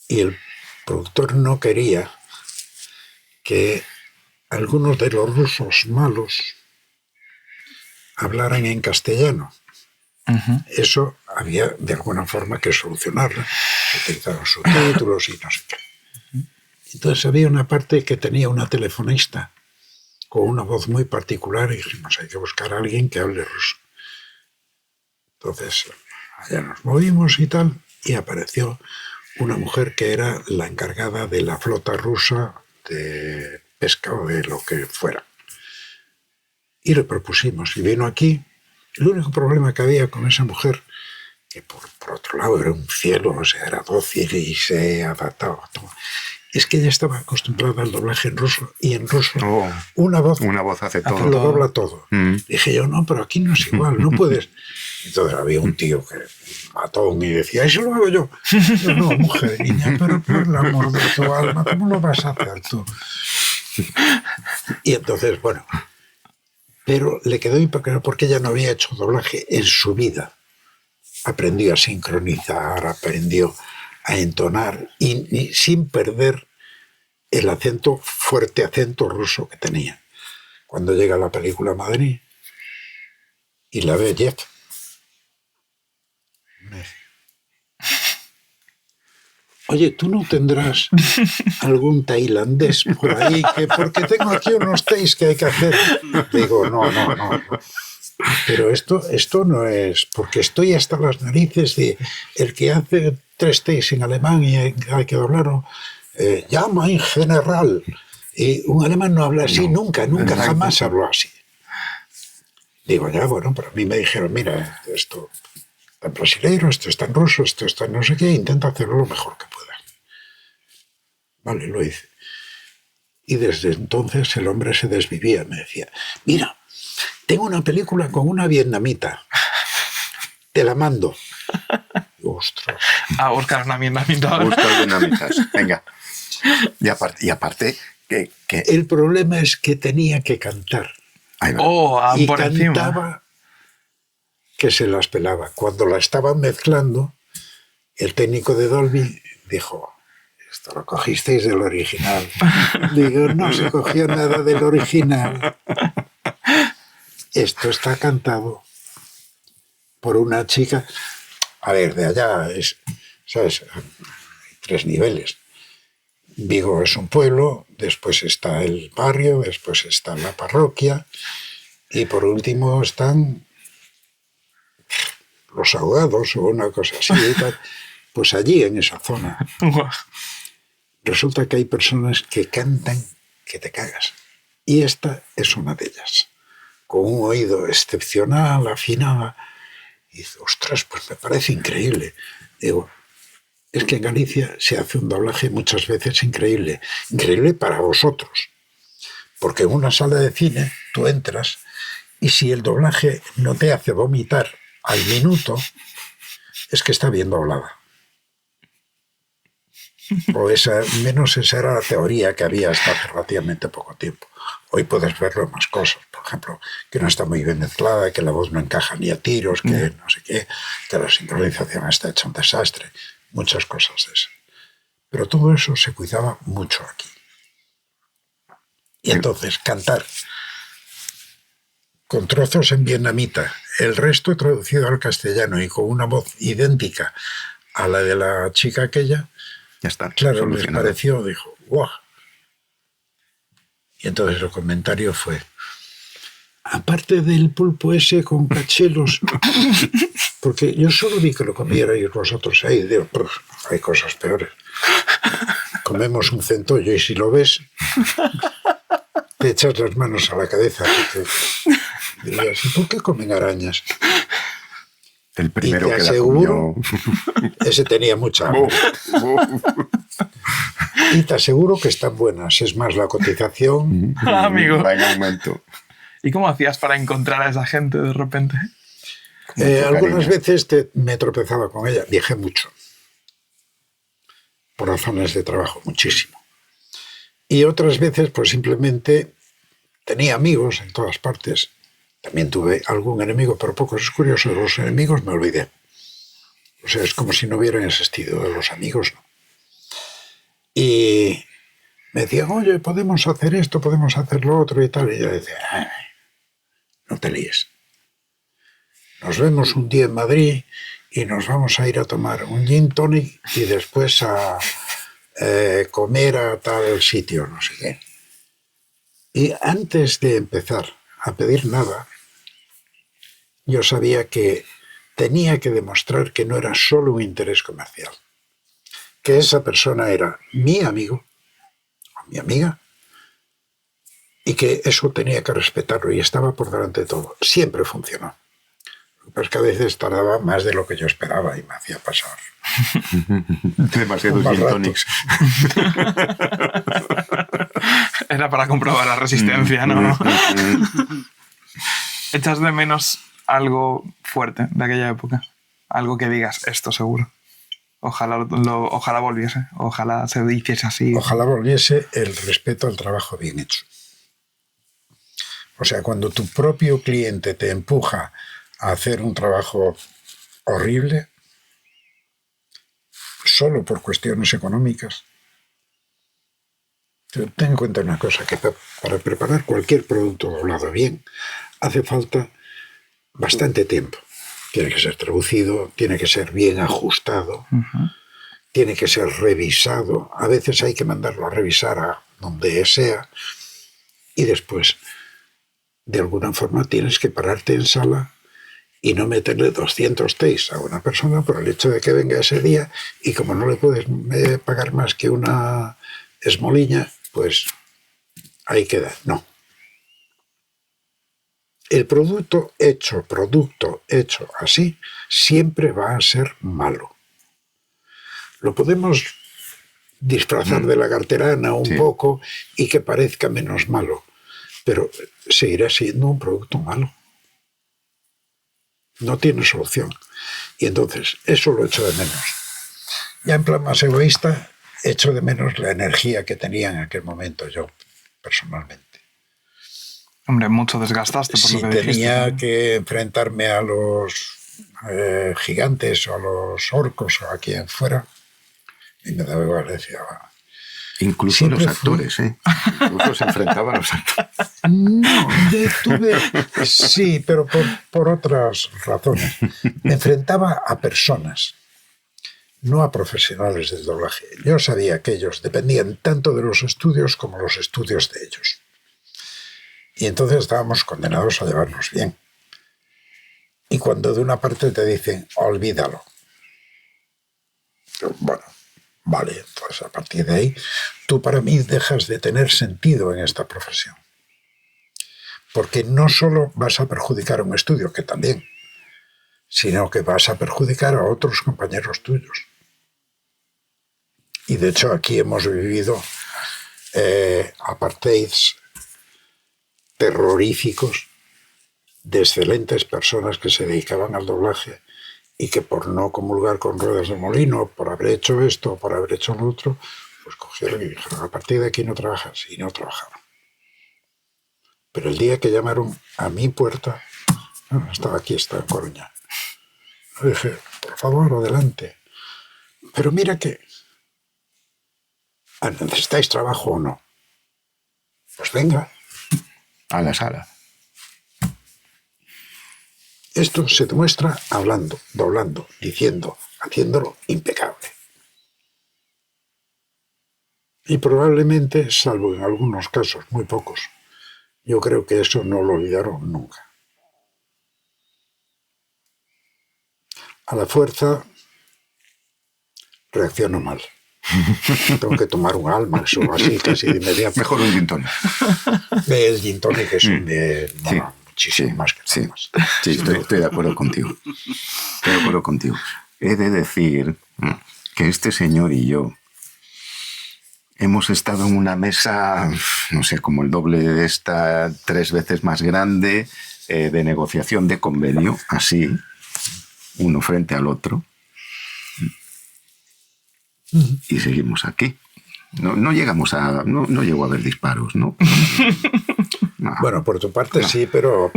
y el productor no quería que algunos de los rusos malos hablaran en castellano. Eso había de alguna forma que solucionarlo. Se utilizaron subtítulos y no sé qué. Entonces había una parte que tenía una telefonista con una voz muy particular y dijimos, hay que buscar a alguien que hable ruso. Entonces allá nos movimos y tal, y apareció una mujer que era la encargada de la flota rusa de pesca o de lo que fuera. Y le propusimos, y vino aquí. El único problema que había con esa mujer, que por otro lado era un cielo, o sea, era dócil y se adaptaba a todo, es que ella estaba acostumbrada al doblaje en ruso, y en ruso una voz hace todo. lo dobla todo. Dije yo, no, pero aquí no es igual, no puedes. Entonces había un tío que matón y decía, eso lo hago yo. Yo, no, mujer, niña, pero por el amor de tu alma, ¿cómo lo vas a hacer tú? Y entonces, bueno, pero le quedó impactado porque ella no había hecho doblaje en su vida. Aprendió a sincronizar, aprendió a entonar y sin perder el acento, fuerte acento ruso que tenía. Cuando llega la película a Madrid y la ve Jeff, me dice, oye, ¿tú no tendrás algún tailandés por ahí? Porque tengo aquí unos takes que hay que hacer. Digo, no. Pero esto no es, porque estoy hasta las narices de el que hace 3 takes en alemán y hay que doblarlo, llama en general. Y un alemán no habla así, nunca, jamás habló así. Digo, ya, bueno, pero a mí me dijeron, mira, esto está en brasileiro, esto está en ruso, esto está en no sé qué, intenta hacerlo lo mejor que pueda. Vale, lo hice. Y desde entonces el hombre se desvivía, me decía, mira, tengo una película con una vietnamita, te la mando. Ostras. A buscar una vietnamita ahora. Buscar vietnamitas, venga. Y aparte que... El problema es que tenía que cantar. Y por cantaba encima. Que se las pelaba. Cuando la estaban mezclando, el técnico de Dolby dijo, esto lo cogisteis del original. Digo, no se cogió nada del original. Esto está cantado por una chica. A ver, de allá es, ¿sabes? Hay 3 niveles. Vigo es un pueblo, después está el barrio, después está la parroquia y por último están los ahogados o una cosa así. Pues allí, en esa zona, resulta que hay personas que cantan que te cagas. Y esta es una de ellas, con un oído excepcional, afinada. Y dice, ostras, pues me parece increíble. Digo, es que en Galicia se hace un doblaje muchas veces increíble. Increíble para vosotros. Porque en una sala de cine tú entras y si el doblaje no te hace vomitar al minuto, es que está bien doblada. O menos esa era la teoría que había hasta hace relativamente poco tiempo. Hoy puedes verlo en más cosas. Por ejemplo, que no está muy bien mezclada, que la voz no encaja ni a tiros, que no sé qué, que la sincronización está hecha un desastre. Muchas cosas de eso. Pero todo eso se cuidaba mucho aquí. Y entonces cantar con trozos en vietnamita, el resto traducido al castellano y con una voz idéntica a la de la chica aquella, ya está. Claro, les pareció, dijo, ¡guau! Y entonces el comentario fue, aparte del pulpo ese con cachelos, porque yo solo vi que lo comierais vosotros ahí, digo, hay cosas peores. Comemos un centollo y si lo ves, te echas las manos a la cabeza. Dirías, ¿y por qué comen arañas? El primero y te que aseguro, la comió. Ese tenía mucha hambre. Y te aseguro que están buenas. Es más, la cotización amigo. Va en aumento. ¿Y cómo hacías para encontrar a esa gente de repente? Algunas veces me tropezaba con ella. Viajé mucho. Por razones de trabajo, muchísimo. Y otras veces, pues simplemente tenía amigos en todas partes. También tuve algún enemigo, pero pocos. Es curioso, de los enemigos me olvidé. O sea, es como si no hubieran existido, de los amigos no. Y me decían, oye, podemos hacer esto, podemos hacer lo otro y tal. Y yo decía, no te líes. Nos vemos un día en Madrid y nos vamos a ir a tomar un gin tonic y después a comer a tal sitio, no sé qué. Y antes de empezar a pedir nada, yo sabía que tenía que demostrar que no era solo un interés comercial, que esa persona era mi amigo o mi amiga y que eso tenía que respetarlo y estaba por delante de todo. Siempre funcionó. Pero es que a veces tardaba más de lo que yo esperaba y me hacía pasar Demasiados mal gin rato. tonics. Era para comprobar la resistencia, ¿no? ¿Echas de menos algo fuerte de aquella época? Algo que digas, esto seguro. Ojalá ojalá volviese, ojalá se hiciese así. Ojalá volviese el respeto al trabajo bien hecho. O sea, cuando tu propio cliente te empuja a hacer un trabajo horrible, solo por cuestiones económicas. Ten en cuenta una cosa, que para preparar cualquier producto doblado bien, hace falta bastante tiempo. Tiene que ser traducido, tiene que ser bien ajustado, tiene que ser revisado. A veces hay que mandarlo a revisar a donde sea y después, de alguna forma, tienes que pararte en sala y no meterle 200 takes a una persona por el hecho de que venga ese día y como no le puedes pagar más que una esmoliña, pues ahí queda. No. El producto hecho así siempre va a ser malo. Lo podemos disfrazar de lagarterana un poco y que parezca menos malo, pero seguirá siendo un producto malo. No tiene solución. Y entonces, eso lo echo de menos. Ya en plan más egoísta, echo de menos la energía que tenía en aquel momento yo, personalmente. Hombre, mucho desgastaste por Si lo que dijiste. tenía que enfrentarme a los gigantes o a los orcos o a quien fuera, y me daba igual, decía, Incluso siempre los actores, ¿eh? Incluso se enfrentaban a los actores. no, sí, pero por otras razones. Me enfrentaba a personas, no a profesionales del doblaje. Yo sabía que ellos dependían tanto de los estudios como los estudios de ellos. Y entonces estábamos condenados a llevarnos bien. Y cuando de una parte te dicen, olvídalo. Bueno, vale, entonces a partir de ahí, tú para mí dejas de tener sentido en esta profesión. Porque no solo vas a perjudicar a un estudio, que también, sino que vas a perjudicar a otros compañeros tuyos. Y de hecho aquí hemos vivido apartheids terroríficos de excelentes personas que se dedicaban al doblaje y que por no comulgar con ruedas de molino, por haber hecho esto, por haber hecho lo otro, pues cogieron y dijeron, a partir de aquí no trabajas, y no trabajaban. Pero el día que llamaron a mi puerta, estaba en Coruña, le dije, por favor, adelante. Pero mira que, ¿necesitáis trabajo o no? Pues venga. A la sala. Esto se demuestra hablando, doblando, diciendo, haciéndolo impecable. Y probablemente, salvo en algunos casos, muy pocos, yo creo que eso no lo olvidaron nunca. A la fuerza reacciono mal. Tengo que tomar un Almax o así, casi de inmediato. Mejor un gin tonic. El gin tonic es muchísimo más que sí, más. sí, estoy de acuerdo contigo. Estoy de acuerdo contigo. He de decir que este señor y yo hemos estado en una mesa, no sé, como el doble de esta, 3 veces más grande, de negociación de convenio, así, uno frente al otro. Y seguimos aquí. No llegamos a... No llegó a haber disparos, ¿no? No. Bueno, por tu parte sí, pero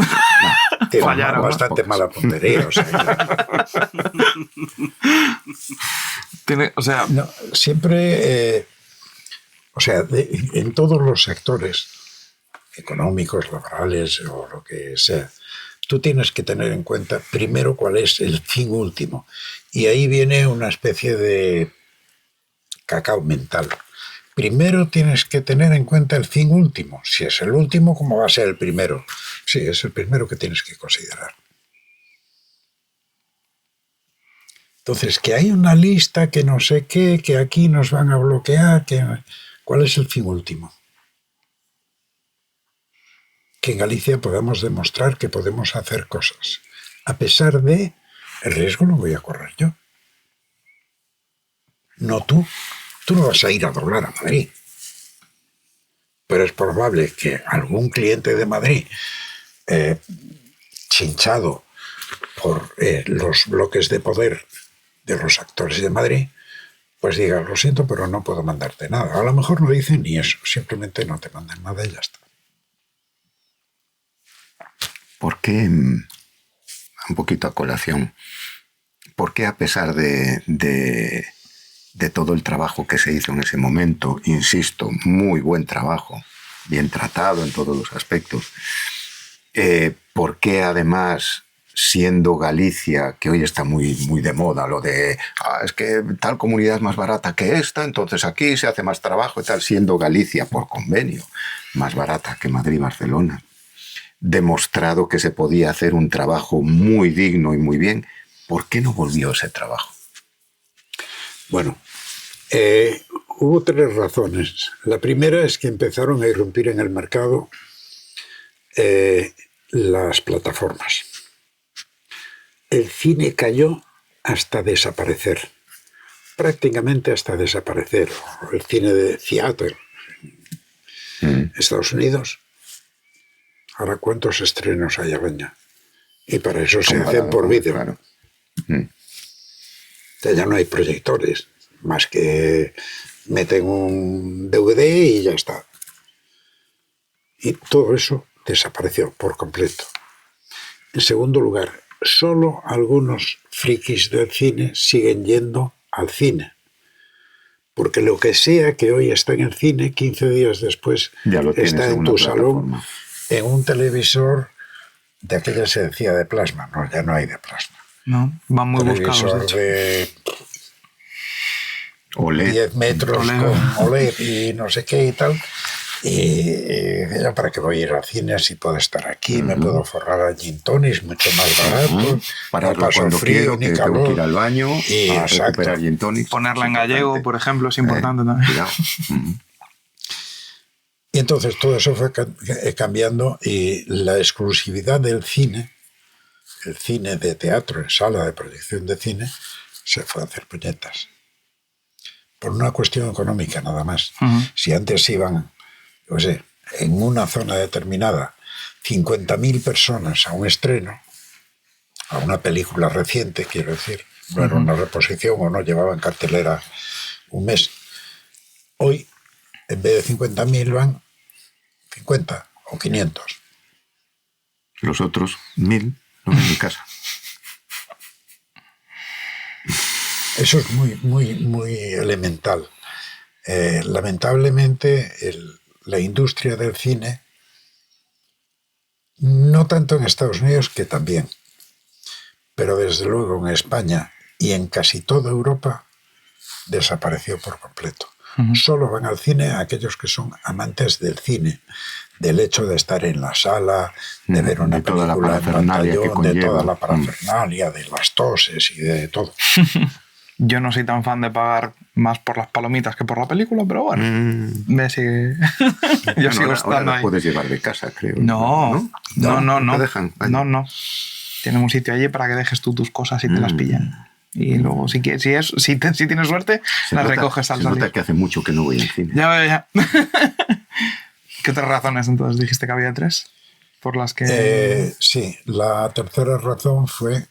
tiene Fallaron, bastante mala puntería. O sea, O sea, no, siempre O sea, en todos los sectores económicos, laborales o lo que sea, tú tienes que tener en cuenta primero cuál es el fin último. Y ahí viene una especie de cacao mental. Primero tienes que tener en cuenta el fin último. Si es el último, ¿cómo va a ser el primero? Sí, es el primero que tienes que considerar. Entonces, que hay una lista que no sé qué, que aquí nos van a bloquear, ¿cuál es el fin último? Que en Galicia podamos demostrar que podemos hacer cosas. A pesar de, el riesgo lo voy a correr yo. No tú. Tú no vas a ir a doblar a Madrid. Pero es probable que algún cliente de Madrid, chinchado por los bloques de poder de los actores de Madrid, pues diga, lo siento, pero no puedo mandarte nada. A lo mejor no dicen ni eso, simplemente no te mandan nada y ya está. ¿Por qué, un poquito a colación, por qué a pesar de todo el trabajo que se hizo en ese momento, insisto, muy buen trabajo, bien tratado en todos los aspectos, por qué además, siendo Galicia, que hoy está muy, muy de moda, lo de, es que tal comunidad es más barata que esta, entonces aquí se hace más trabajo y tal, siendo Galicia, por convenio, más barata que Madrid y Barcelona, demostrado que se podía hacer un trabajo muy digno y muy bien, ¿por qué no volvió ese trabajo? Bueno, hubo 3 razones. La primera es que empezaron a irrumpir en el mercado las plataformas. El cine cayó hasta desaparecer, prácticamente hasta desaparecer. El cine de theater en Estados Unidos. Ahora, ¿cuántos estrenos hay al año? Y para eso se hacen por vídeo. Claro. Ya no hay proyectores, más que meten un DVD y ya está. Y todo eso desapareció por completo. En segundo lugar, solo algunos frikis del cine siguen yendo al cine. Porque lo que sea que hoy está en el cine, 15 días después está en tu salón, en un televisor de aquella se decía de plasma. No, ya no hay de plasma. No, van muy Televisor buscados, de hecho. de OLED. 10 metros OLED. con OLED y no sé qué y tal. Y ya para qué voy a ir al cine si puedo estar aquí, me puedo forrar a gin tonics mucho más barato, Para no paso cuando frío quiero, ni que calor. tengo que ir al baño Y a exacto. recuperar gin tonics. Ponerla en Es gallego, importante. por ejemplo, es importante también. Cuidado. Y entonces todo eso fue cambiando y la exclusividad del cine, el cine de teatro en sala de proyección de cine, se fue a hacer puñetas. Por una cuestión económica nada más. Si antes iban, yo qué sé, en una zona determinada 50.000 personas a un estreno, a una película reciente, quiero decir, no era una reposición o no llevaba en cartelera un mes. Hoy, en vez de 50.000, van 50 o 500. Los otros 1.000 no ven mi casa. Eso es muy, muy, muy elemental. Lamentablemente, la industria del cine, no tanto en Estados Unidos, que también, pero desde luego en España y en casi toda Europa, desapareció por completo. Solo van al cine aquellos que son amantes del cine, del hecho de estar en la sala, de ver una De toda la película en parafernalia que pantallón, de conlleva. toda la parafernalia, de las toses y de todo. Yo no soy tan fan de pagar más por las palomitas que por la película, pero bueno, me sigue. Yo Bueno, sigo ahora estando las ahí. puedes llevar de casa, creo. No. te dejan. Ay. No. Tienen un sitio allí para que dejes tú tus cosas y te las pillan. Y luego, si tienes suerte, Se las nota- recoges al se nota salir. que hace mucho que no voy al cine. Ya veo, ya. ¿Qué otras razones entonces dijiste que había 3? Por las que... Sí, la tercera razón fue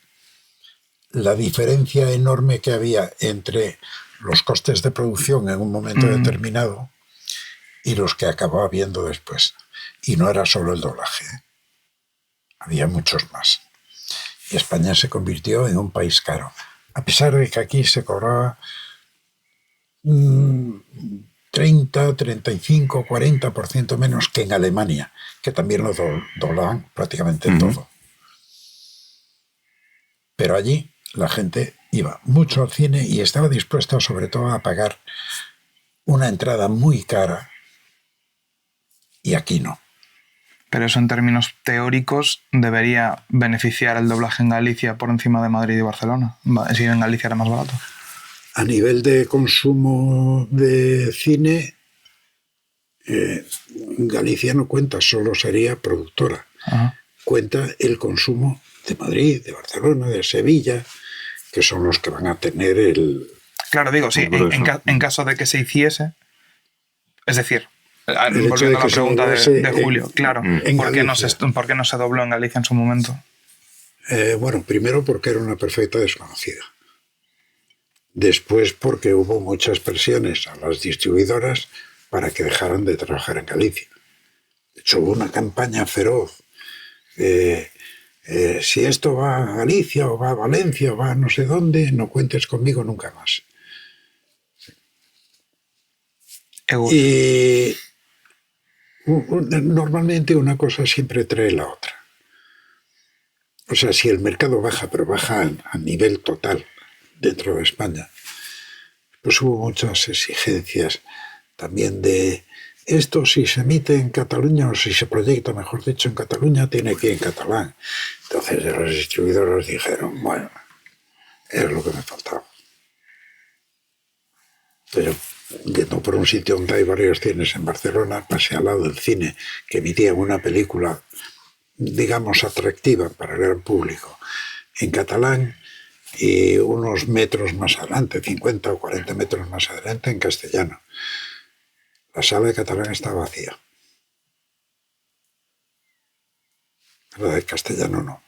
la diferencia enorme que había entre los costes de producción en un momento determinado y los que acababa viendo después. Y no era solo el doblaje, había muchos más. Y España se convirtió en un país caro. A pesar de que aquí se cobraba 30, 35, 40% menos que en Alemania, que también lo doblaban prácticamente todo. Pero allí la gente iba mucho al cine y estaba dispuesta sobre todo a pagar una entrada muy cara, y aquí no. Pero eso en términos teóricos debería beneficiar el doblaje en Galicia por encima de Madrid y Barcelona. Si en Galicia era más barato. A nivel de consumo de cine, Galicia no cuenta, solo sería productora. Ajá. Cuenta el consumo de Madrid, de Barcelona, de Sevilla, que son los que van a tener el... Claro, digo, sí, en caso de que se hiciese, es decir, volviendo a la pregunta de Julio, claro, ¿por qué no se dobló en Galicia en su momento? Bueno, primero porque era una perfecta desconocida. Después porque hubo muchas presiones a las distribuidoras para que dejaran de trabajar en Galicia. De hecho, hubo una campaña feroz. Si esto va a Galicia o va a Valencia o va a no sé dónde, no cuentes conmigo nunca más. Y normalmente una cosa siempre trae la otra. O sea, si el mercado baja, pero baja a nivel total dentro de España, pues hubo muchas exigencias también de esto, si se emite en Cataluña o si se proyecta, mejor dicho, en Cataluña, tiene que ir en catalán. Entonces los distribuidores dijeron, bueno, era lo que me faltaba. Pero yendo por un sitio donde hay varios cines en Barcelona, pasé al lado del cine que emitía una película, digamos, atractiva para el gran público en catalán, y unos metros más adelante, 50 o 40 metros más adelante, en castellano. La sala de catalán está vacía. La de castellano no.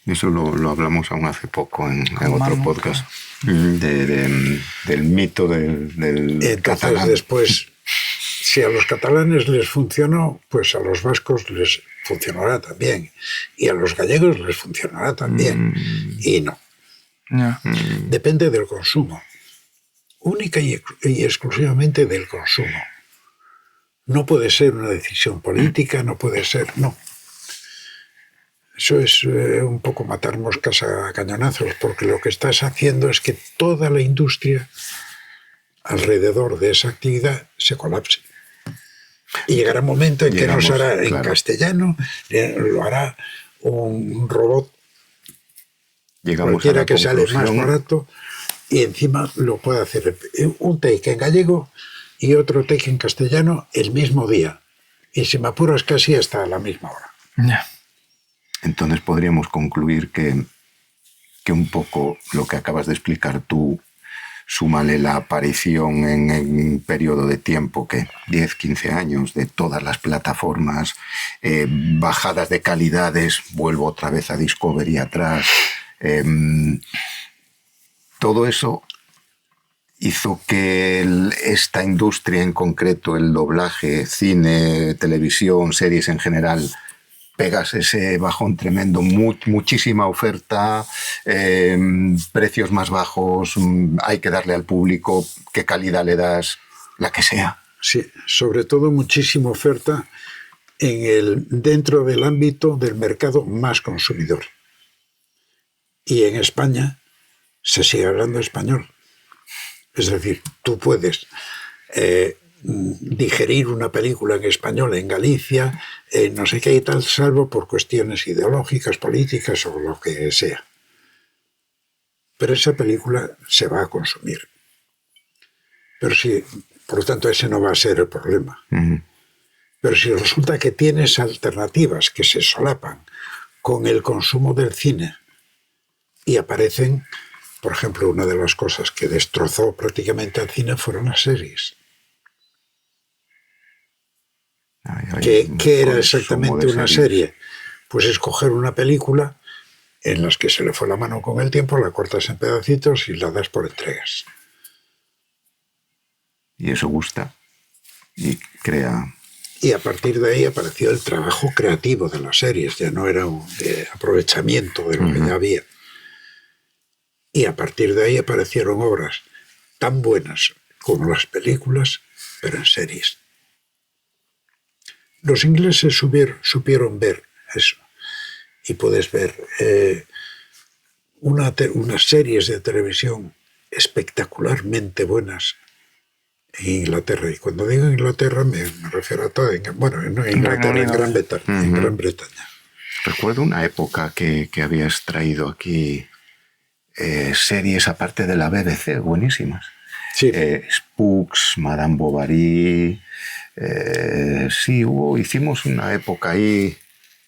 Eso lo hablamos aún hace poco en otro podcast, del mito del Entonces, catalán. después, si a los catalanes les funcionó, pues a los vascos les funcionará también. Y a los gallegos les funcionará también. Y no. Yeah. Depende del consumo. Única y exclusivamente del consumo. No puede ser una decisión política, no puede ser... No. Eso es un poco matar moscas a cañonazos, porque lo que estás haciendo es que toda la industria alrededor de esa actividad se colapse. Y llegará un momento en que no se hará en castellano, lo hará un robot, cualquiera que sale más barato, y encima lo puede hacer un take en gallego y otro take en castellano el mismo día. Y si me apuras casi hasta la misma hora. Yeah. Entonces podríamos concluir que un poco lo que acabas de explicar tú, súmale la aparición en un periodo de tiempo, que 10, 15 años, de todas las plataformas, bajadas de calidades, vuelvo otra vez a Discovery atrás, todo eso hizo que esta industria en concreto, el doblaje, cine, televisión, series en general, pegas ese bajón tremendo, muchísima oferta, precios más bajos, hay que darle al público, qué calidad le das, la que sea. Sí, sobre todo muchísima oferta dentro del ámbito del mercado más consumidor. Y en España se sigue hablando español. Es decir, tú puedes digerir una película en español en Galicia, no sé qué y tal, salvo por cuestiones ideológicas, políticas o lo que sea. Pero esa película se va a consumir. Pero si, por lo tanto, ese no va a ser el problema. Pero si resulta que tienes alternativas que se solapan con el consumo del cine y aparecen, por ejemplo, una de las cosas que destrozó prácticamente al cine fueron las series. ¿Qué era exactamente una serie? Pues escoger una película en las que se le fue la mano con el tiempo, la cortas en pedacitos y la das por entregas. Y eso gusta y crea... Y a partir de ahí apareció el trabajo creativo de las series, ya no era un aprovechamiento de lo que ya había. Y a partir de ahí aparecieron obras tan buenas, como las películas, pero en series. Los ingleses supieron ver eso. Y puedes ver unas series de televisión espectacularmente buenas en Inglaterra. Y cuando digo Inglaterra me refiero a todo. Bueno, no en Inglaterra, en Gran Bretaña. En Gran Bretaña. Recuerdo una época que habías traído aquí series aparte de la BBC, buenísimas. Sí. Spooks, Madame Bovary. Sí, hicimos una época ahí,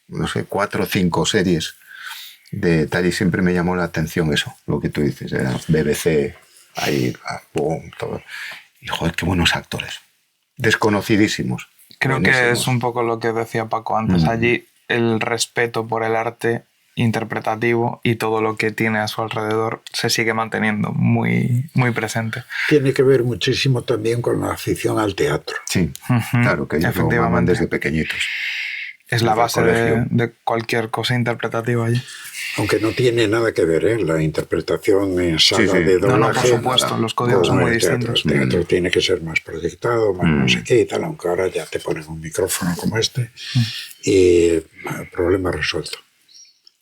no sé, 4 o 5 series de tal, y siempre me llamó la atención eso, lo que tú dices, era BBC, ahí, boom, todo. Y joder, qué buenos actores. Desconocidísimos. Creo buenísimos. que es un poco lo que decía Paco antes. Allí el respeto por el arte interpretativo y todo lo que tiene a su alrededor se sigue manteniendo muy, muy presente. Tiene que ver muchísimo también con la afición al teatro. Sí, claro, que ellos lo maman desde pequeñitos. Es la base de cualquier cosa interpretativa allí. Aunque no tiene nada que ver, la interpretación en sala de doblaje. No, por supuesto, los códigos son muy distintos. El teatro tiene que ser más proyectado, más no sé qué y tal, aunque ahora ya te ponen un micrófono como este y el problema resuelto.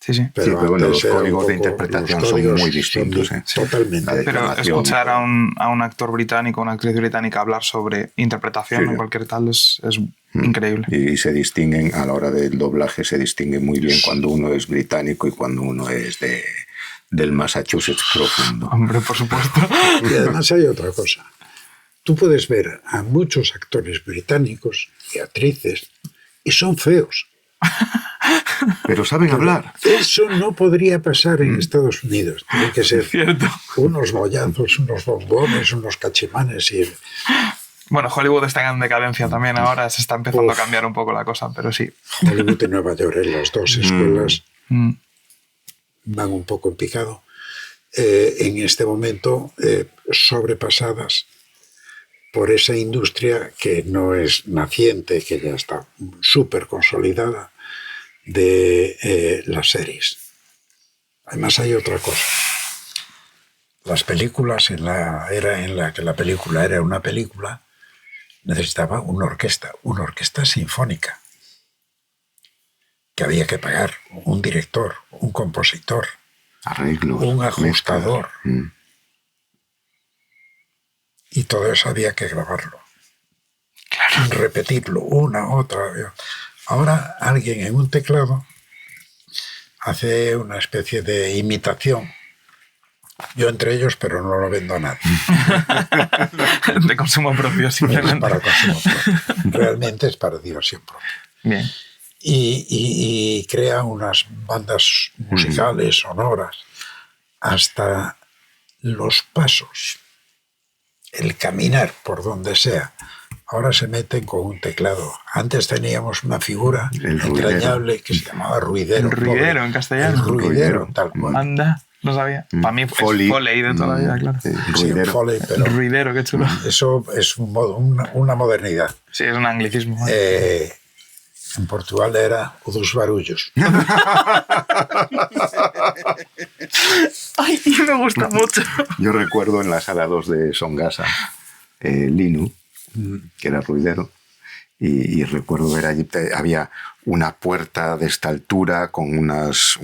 Sí. Pero bueno, los códigos de interpretación son muy distintos. Totalmente. Pero escuchar a un actor británico, una actriz británica hablar sobre interpretación en cualquier tal es increíble. Y se distinguen, a la hora del doblaje, se distingue muy bien cuando uno es británico y cuando uno es del Massachusetts profundo. Hombre, por supuesto. Y además hay otra cosa. Tú puedes ver a muchos actores británicos y actrices y son feos. Pero saben hablar. Eso no podría pasar en Estados Unidos. Tienen que ser unos mollazos, unos bombones, unos cachimanes. Bueno, Hollywood está en decadencia también ahora. Se está empezando a cambiar un poco la cosa, pero sí. Hollywood y Nueva York, las dos escuelas van un poco en picado. En este momento, sobrepasadas por esa industria que no es naciente, que ya está súper consolidada, de las series. Además hay otra cosa. Las películas, en la era en la que la película era una película, necesitaba una orquesta sinfónica, que había que pagar un director, un compositor, arreglos, un ajustador. Y todo eso había que grabarlo. Claro. Repetirlo una, otra. Ahora alguien en un teclado hace una especie de imitación. Yo entre ellos, pero no lo vendo a nadie. De consumo propio, simplemente. Es para consumo propio. Realmente es para diversión propia. Bien. Y crea unas bandas musicales, sonoras, hasta los pasos, el caminar por donde sea. Ahora se meten con un teclado. Antes teníamos una figura entrañable que se llamaba ruidero. El ruidero, en castellano. El ruidero, tal cual. Anda, no sabía. Para mí fue Foley de toda la vida, claro. Ruidero. Sí, Foley, pero el ruidero, qué chulo. Eso es una modernidad. Sí, es un anglicismo. En Portugal era o dos barullos. Ay, me gusta mucho. Yo recuerdo en la sala 2 de Songasa, Linu, que era ruidero, y recuerdo ver allí, había una puerta de esta altura con unas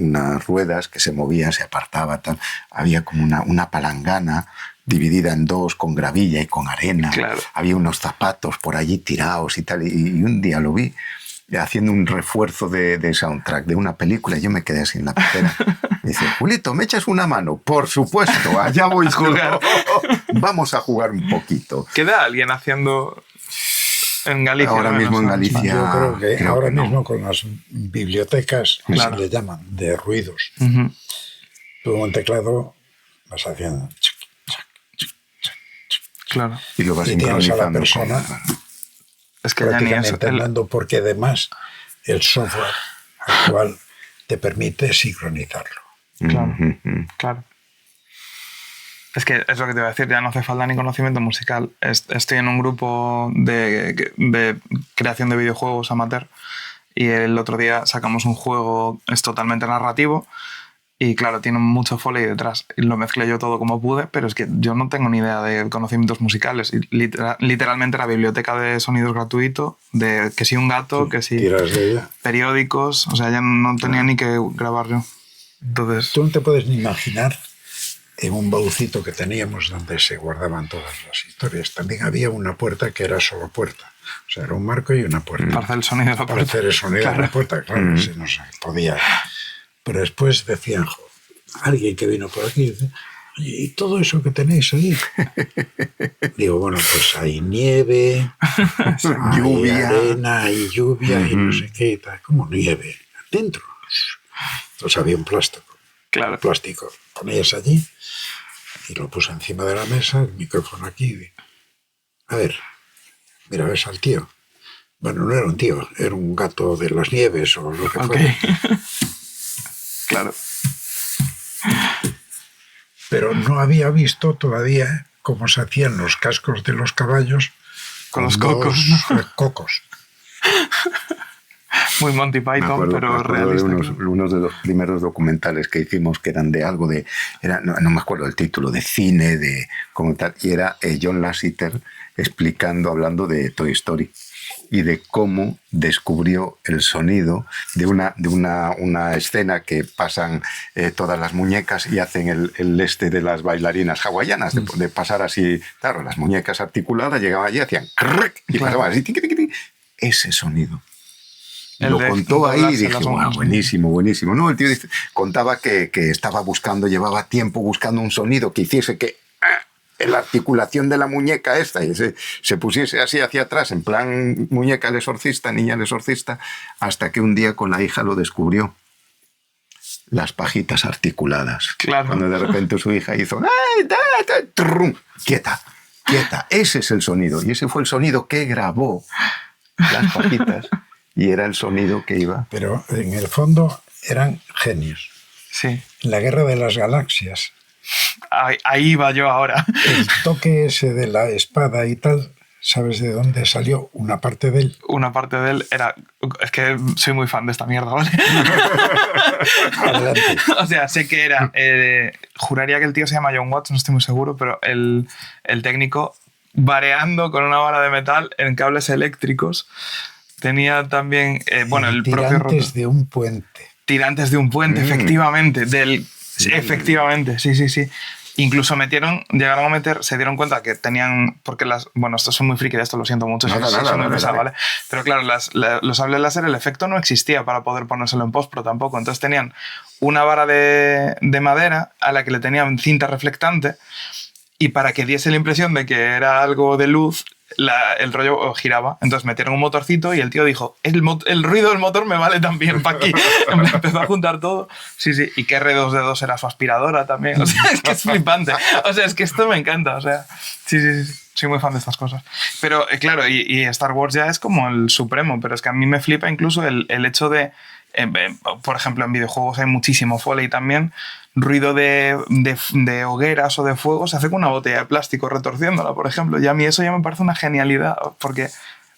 ruedas que se movían, se apartaba, tal. Había como una palangana dividida en dos, con gravilla y con arena. Claro. Había unos zapatos por allí tirados y tal, y un día lo vi haciendo un refuerzo de soundtrack de una película, y yo me quedé así en la pecera. Me dice, Julito, ¿me echas una mano? Por supuesto, allá voy a jugar. Vamos a jugar un poquito. ¿Queda alguien haciendo en Galicia? Ahora mismo en Galicia. Yo creo que ahora no. mismo con las bibliotecas, Claro. se le llaman, de ruidos. Tú un teclado vas haciendo... Claro. Y lo vas y tienes a la sincronizando. persona Es que ya ni eso. prácticamente hablando, porque además el software actual te permite sincronizarlo. Claro, claro. Es que es lo que te iba a decir, ya no hace falta ni conocimiento musical. Estoy en un grupo de creación de videojuegos amateur y el otro día sacamos un juego, es totalmente narrativo, Y claro, tiene mucho foley detrás. Y lo mezclé yo todo como pude, pero es que yo no tengo ni idea de conocimientos musicales. Y literalmente era biblioteca de sonidos gratuito, de que si un gato, que si Tiras de ella. periódicos, o sea, ya no tenía ni que grabar yo. Entonces, Tú no te puedes ni imaginar en un baúcito que teníamos donde se guardaban todas las historias. También había una puerta que era solo puerta. O sea, era un marco y una puerta. para hacer el sonido de la Para puerta. hacer el sonido de la puerta, claro, si no se podía. Pero después decían, alguien que vino por aquí, dice, oye, ¿y todo eso que tenéis ahí? Digo, bueno, pues hay nieve, hay Lluvia. arena, hay lluvia y no sé qué y tal. ¿Cómo nieve? Dentro. Entonces había un Claro. plástico. Ponías allí y lo puse encima de la mesa, el micrófono aquí. A ver, mira, ves al tío. Bueno, no era un tío, era un gato de las nieves o lo que Ok. fuera. Claro. Pero no había visto todavía cómo se hacían los cascos de los caballos Con los dos, cocos. cocos. Muy Monty Me Python, acuerdo pero de realista. unos de los primeros documentales que hicimos que eran de algo de... no me acuerdo el título, de cine, de como tal, y era John Lasseter hablando de Toy Story y de cómo descubrió el sonido de una escena que pasan todas las muñecas y hacen el este de las bailarinas hawaianas, de pasar así, claro, las muñecas articuladas llegaban allí, hacían crrrc, y Claro. pasaban así, tiqui, tiqui, tiqui. Ese sonido. El Lo de contó ahí y doblarse dije, las "Guau, manos". buenísimo, buenísimo". No, el tío contaba que estaba llevaba tiempo buscando un sonido que hiciese que la articulación de la muñeca esta y se pusiese así hacia atrás, en plan muñeca el exorcista, niña el exorcista, hasta que un día con la hija lo descubrió. Las pajitas articuladas. Claro. Cuando de repente su hija hizo, ¡ay, trum! Quieta, quieta! Ese es el sonido. Y ese fue el sonido que grabó las pajitas. Y era el sonido que iba. Pero en el fondo eran genios. Sí. En la Guerra de las Galaxias, Ahí iba yo ahora. el toque ese de la espada y tal, ¿sabes de dónde salió una parte de él? Una parte de él era... Es que soy muy fan de esta mierda, ¿vale? Adelante. O sea, sé que era... juraría que el tío se llama John Watts, no estoy muy seguro, pero el técnico vareando con una vara de metal en cables eléctricos. Tenía también... bueno, el propio Tirantes rotor. de un puente. Tirantes de un puente, efectivamente. Sí, efectivamente, sí. Incluso llegaron a meter, se dieron cuenta que tenían, porque bueno, estos son muy friki de esto, lo siento mucho, Nada, si nada, son muy nada, pesado, nada. ¿vale? Pero claro, los sables láser, el efecto no existía para poder ponérselo en post-pro tampoco. Entonces tenían una vara de madera a la que le tenían cinta reflectante y para que diese la impresión de que era algo de luz, el rollo giraba. Entonces metieron un motorcito y el tío dijo, el ruido del motor me vale también para aquí. Empezó a juntar todo. Sí. Y que R2D2 era su aspiradora también. O sea, es que es flipante. O sea, es que esto me encanta. O sea, sí. Soy muy fan de estas cosas. Pero claro, y Star Wars ya es como el supremo, pero es que a mí me flipa incluso el hecho de, por ejemplo, en videojuegos hay muchísimo foley también, ruido de hogueras o de fuego se hace con una botella de plástico retorciéndola, por ejemplo. Y a mí eso ya me parece una genialidad, porque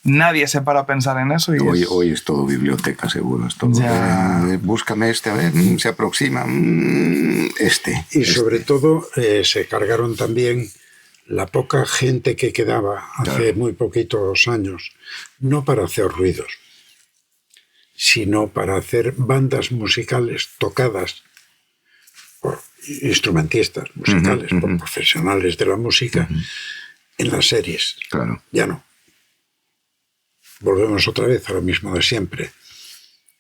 nadie se para a pensar en eso. Y Hoy es todo biblioteca, seguro. Es todo. Ya. Búscame este, a ver, se aproxima. Y sobre todo se cargaron también la poca gente que quedaba hace muy poquitos años, no para hacer ruidos, sino para hacer bandas musicales tocadas por instrumentistas musicales, por profesionales de la música, en las series. Claro. Ya no. Volvemos otra vez a lo mismo de siempre.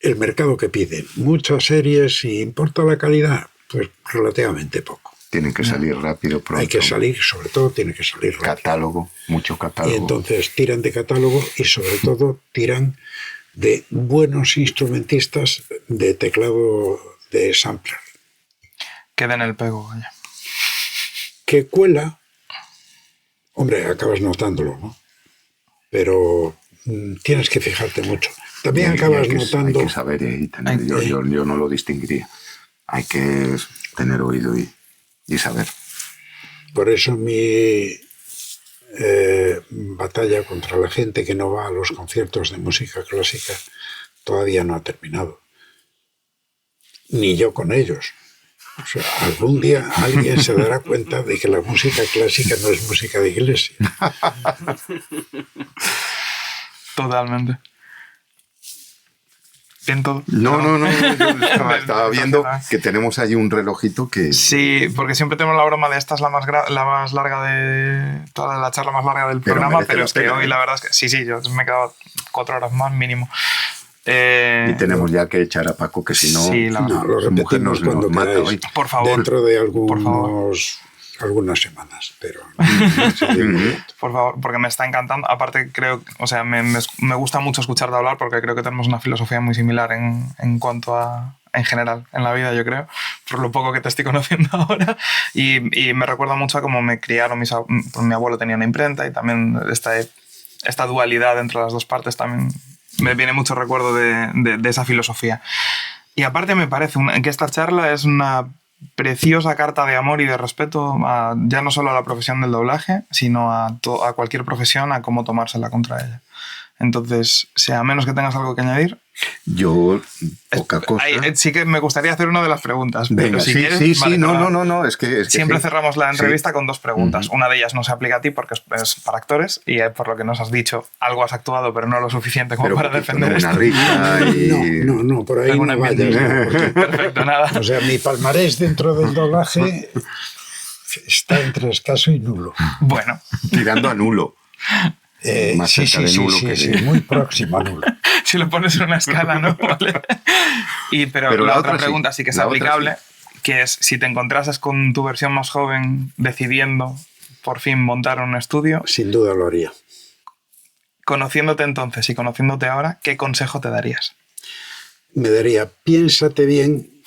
El mercado que pide muchas series y importa la calidad, pues relativamente poco. Tienen que salir rápido, pronto. Hay que salir, sobre todo tiene que salir rápido. Catálogo, mucho catálogo. Y entonces tiran de catálogo y sobre todo tiran de buenos instrumentistas de teclado de sampler. queda en el pego, vaya. Que cuela, hombre, acabas notándolo, ¿no? Pero tienes que fijarte mucho. También acabas notando... Hay que saber y tener, yo no lo distinguiría. Hay que tener oído y saber. Por eso mi batalla contra la gente que no va a los conciertos de música clásica todavía no ha terminado. Ni yo con ellos. O sea, algún día alguien se dará cuenta de que la música clásica no es música de iglesia. Totalmente. Bien todo. No, yo estaba viendo que tenemos ahí un relojito que... Sí, porque siempre tenemos la broma de esta es la más larga de toda la charla más larga del Pero programa, merece pero la es que pena, hoy ¿eh? la verdad es que sí, yo me he quedado 4 horas más mínimo. Y tenemos ya que echar a Paco, que si no, Sí, la verdad. No, lo su mujer repetimos nos cuando mata queráis. hoy. Por favor. Dentro de Por favor. algunas semanas, pero... Por favor, porque me está encantando. Aparte, creo, o sea, me gusta mucho escucharte hablar porque creo que tenemos una filosofía muy similar en cuanto a, en general, en la vida, yo creo, por lo poco que te estoy conociendo ahora. Y me recuerda mucho a cómo me criaron mi abuelo tenía una imprenta y también esta dualidad entre las dos partes también me viene mucho recuerdo de esa filosofía. Y aparte me parece que esta charla es una preciosa carta de amor y de respeto ya no solo a la profesión del doblaje, sino a cualquier profesión, a cómo tomársela contra ella. Entonces, a menos que tengas algo que añadir... Yo, poca cosa. Sí que me gustaría hacer una de las preguntas. Pero Venga, si sí, quieres, sí, vale, no, es que siempre sí. cerramos la entrevista Sí. con 2 preguntas. Una de ellas no se aplica a ti porque es para actores y por lo que nos has dicho, algo has actuado, pero no lo suficiente como Pero para poquito, defender ¿no? esto. Una risa y... No, por ahí Alguna no vayas. enmienda. ¿no? Porque, Perfecto, nada. o sea, mi palmarés dentro del doblaje está entre escaso y nulo. Bueno, Tirando a nulo. Más cerca de nulo que de- muy próximo a nulo. si lo pones en una escala, ¿no? Vale. Pero Pero la la otra otra sí. pregunta sí que es La otra aplicable, sí. que es si te encontrases con tu versión más joven decidiendo por fin montar un estudio, Sin duda lo haría. conociéndote entonces y conociéndote ahora, ¿qué consejo te darías? Me daría, piénsate bien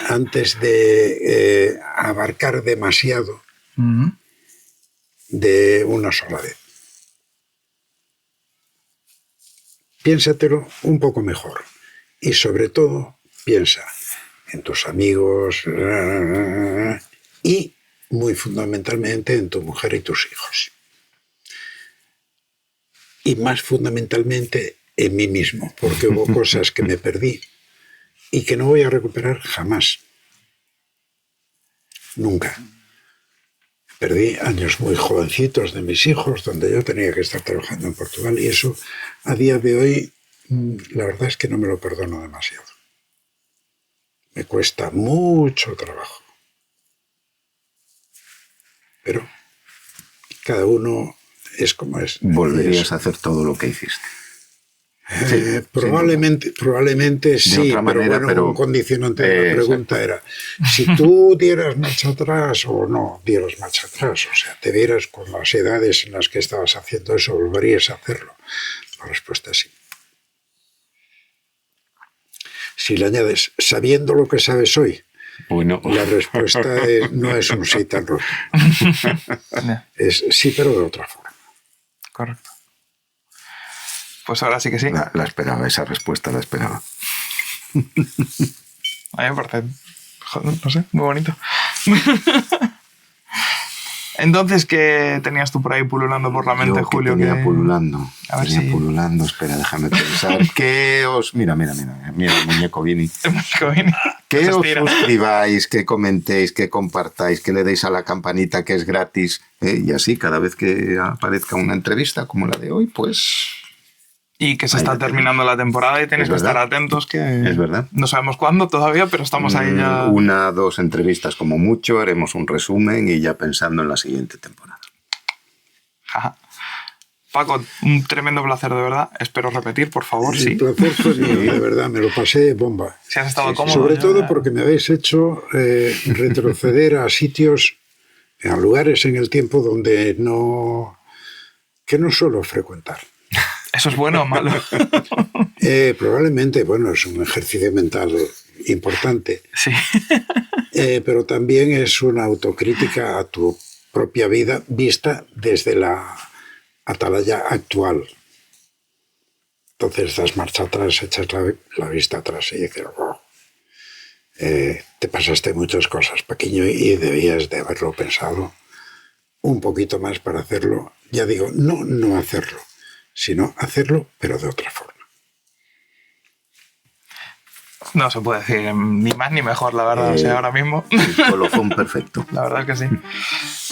antes de abarcar demasiado Ujú. de una sola vez. Piénsatelo un poco mejor y sobre todo piensa en tus amigos y muy fundamentalmente en tu mujer y tus hijos. Y más fundamentalmente en mí mismo, porque hubo cosas que me perdí y que no voy a recuperar jamás. Nunca. Perdí años muy jovencitos de mis hijos, donde yo tenía que estar trabajando en Portugal, y eso a día de hoy, la verdad es que no me lo perdono demasiado. Me cuesta mucho trabajo. Pero cada uno es como es. Volverías a hacer todo lo que hiciste. Probablemente sí, otra manera, pero bueno, pero- un condicionante de la Exacto. pregunta era si tú dieras marcha atrás o no dieras marcha atrás, o sea, te vieras con las edades en las que estabas haciendo eso, ¿volverías a hacerlo? La respuesta es sí. Si le añades, sabiendo lo que sabes hoy, Bueno, la respuesta no es un sí tan roto. Ya, Es sí, pero de otra forma. correcto. Pues ahora sí que sí. la esperaba, esa respuesta la esperaba. A mí me parece, joder, no sé, muy bonito. Entonces, ¿qué tenías tú por ahí pululando por la mente, Yo que Julio? tenía que- pululando. A ver tenía si- pululando, espera, déjame pensar. Mira, el muñeco Vini. Que Se os estira. suscribáis, que comentéis, que compartáis, que le deis a la campanita que es gratis. Y así, cada vez que aparezca una entrevista como la de hoy, pues Y que se Ahí está la tenéis. terminando la temporada y tenéis Es que estar verdad. atentos, que Es verdad. no sabemos cuándo todavía, pero estamos ahí ya. 1, 2 entrevistas como mucho, haremos un resumen y ya pensando en la siguiente temporada. Jaja. Paco, un tremendo placer, de verdad. Espero repetir, por favor, sí. El placer fue mío, de verdad, me lo pasé bomba. Si has estado cómodo. Sobre yo todo ya- porque me habéis hecho retroceder a sitios, a lugares en el tiempo donde que no suelo frecuentar. ¿Eso es bueno o malo? Probablemente, bueno, es un ejercicio mental importante, Sí. pero también es una autocrítica a tu propia vida vista desde la atalaya actual. Entonces das marcha atrás, echas la vista atrás y dices, wow, te pasaste muchas cosas, pequeño, y debías de haberlo pensado un poquito más para hacerlo. Ya digo, no hacerlo, sino hacerlo, pero de otra forma. No se puede decir ni más ni mejor, la verdad. O sea, ahora mismo, El colofón perfecto. la verdad es que sí.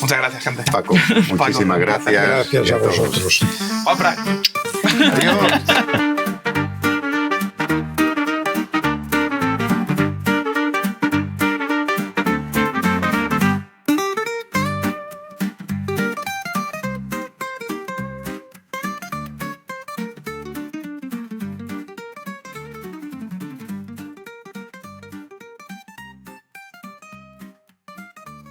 Muchas gracias, gente. Paco, muchísimas gracias. Gracias a vosotros. ¡Otra! Adiós.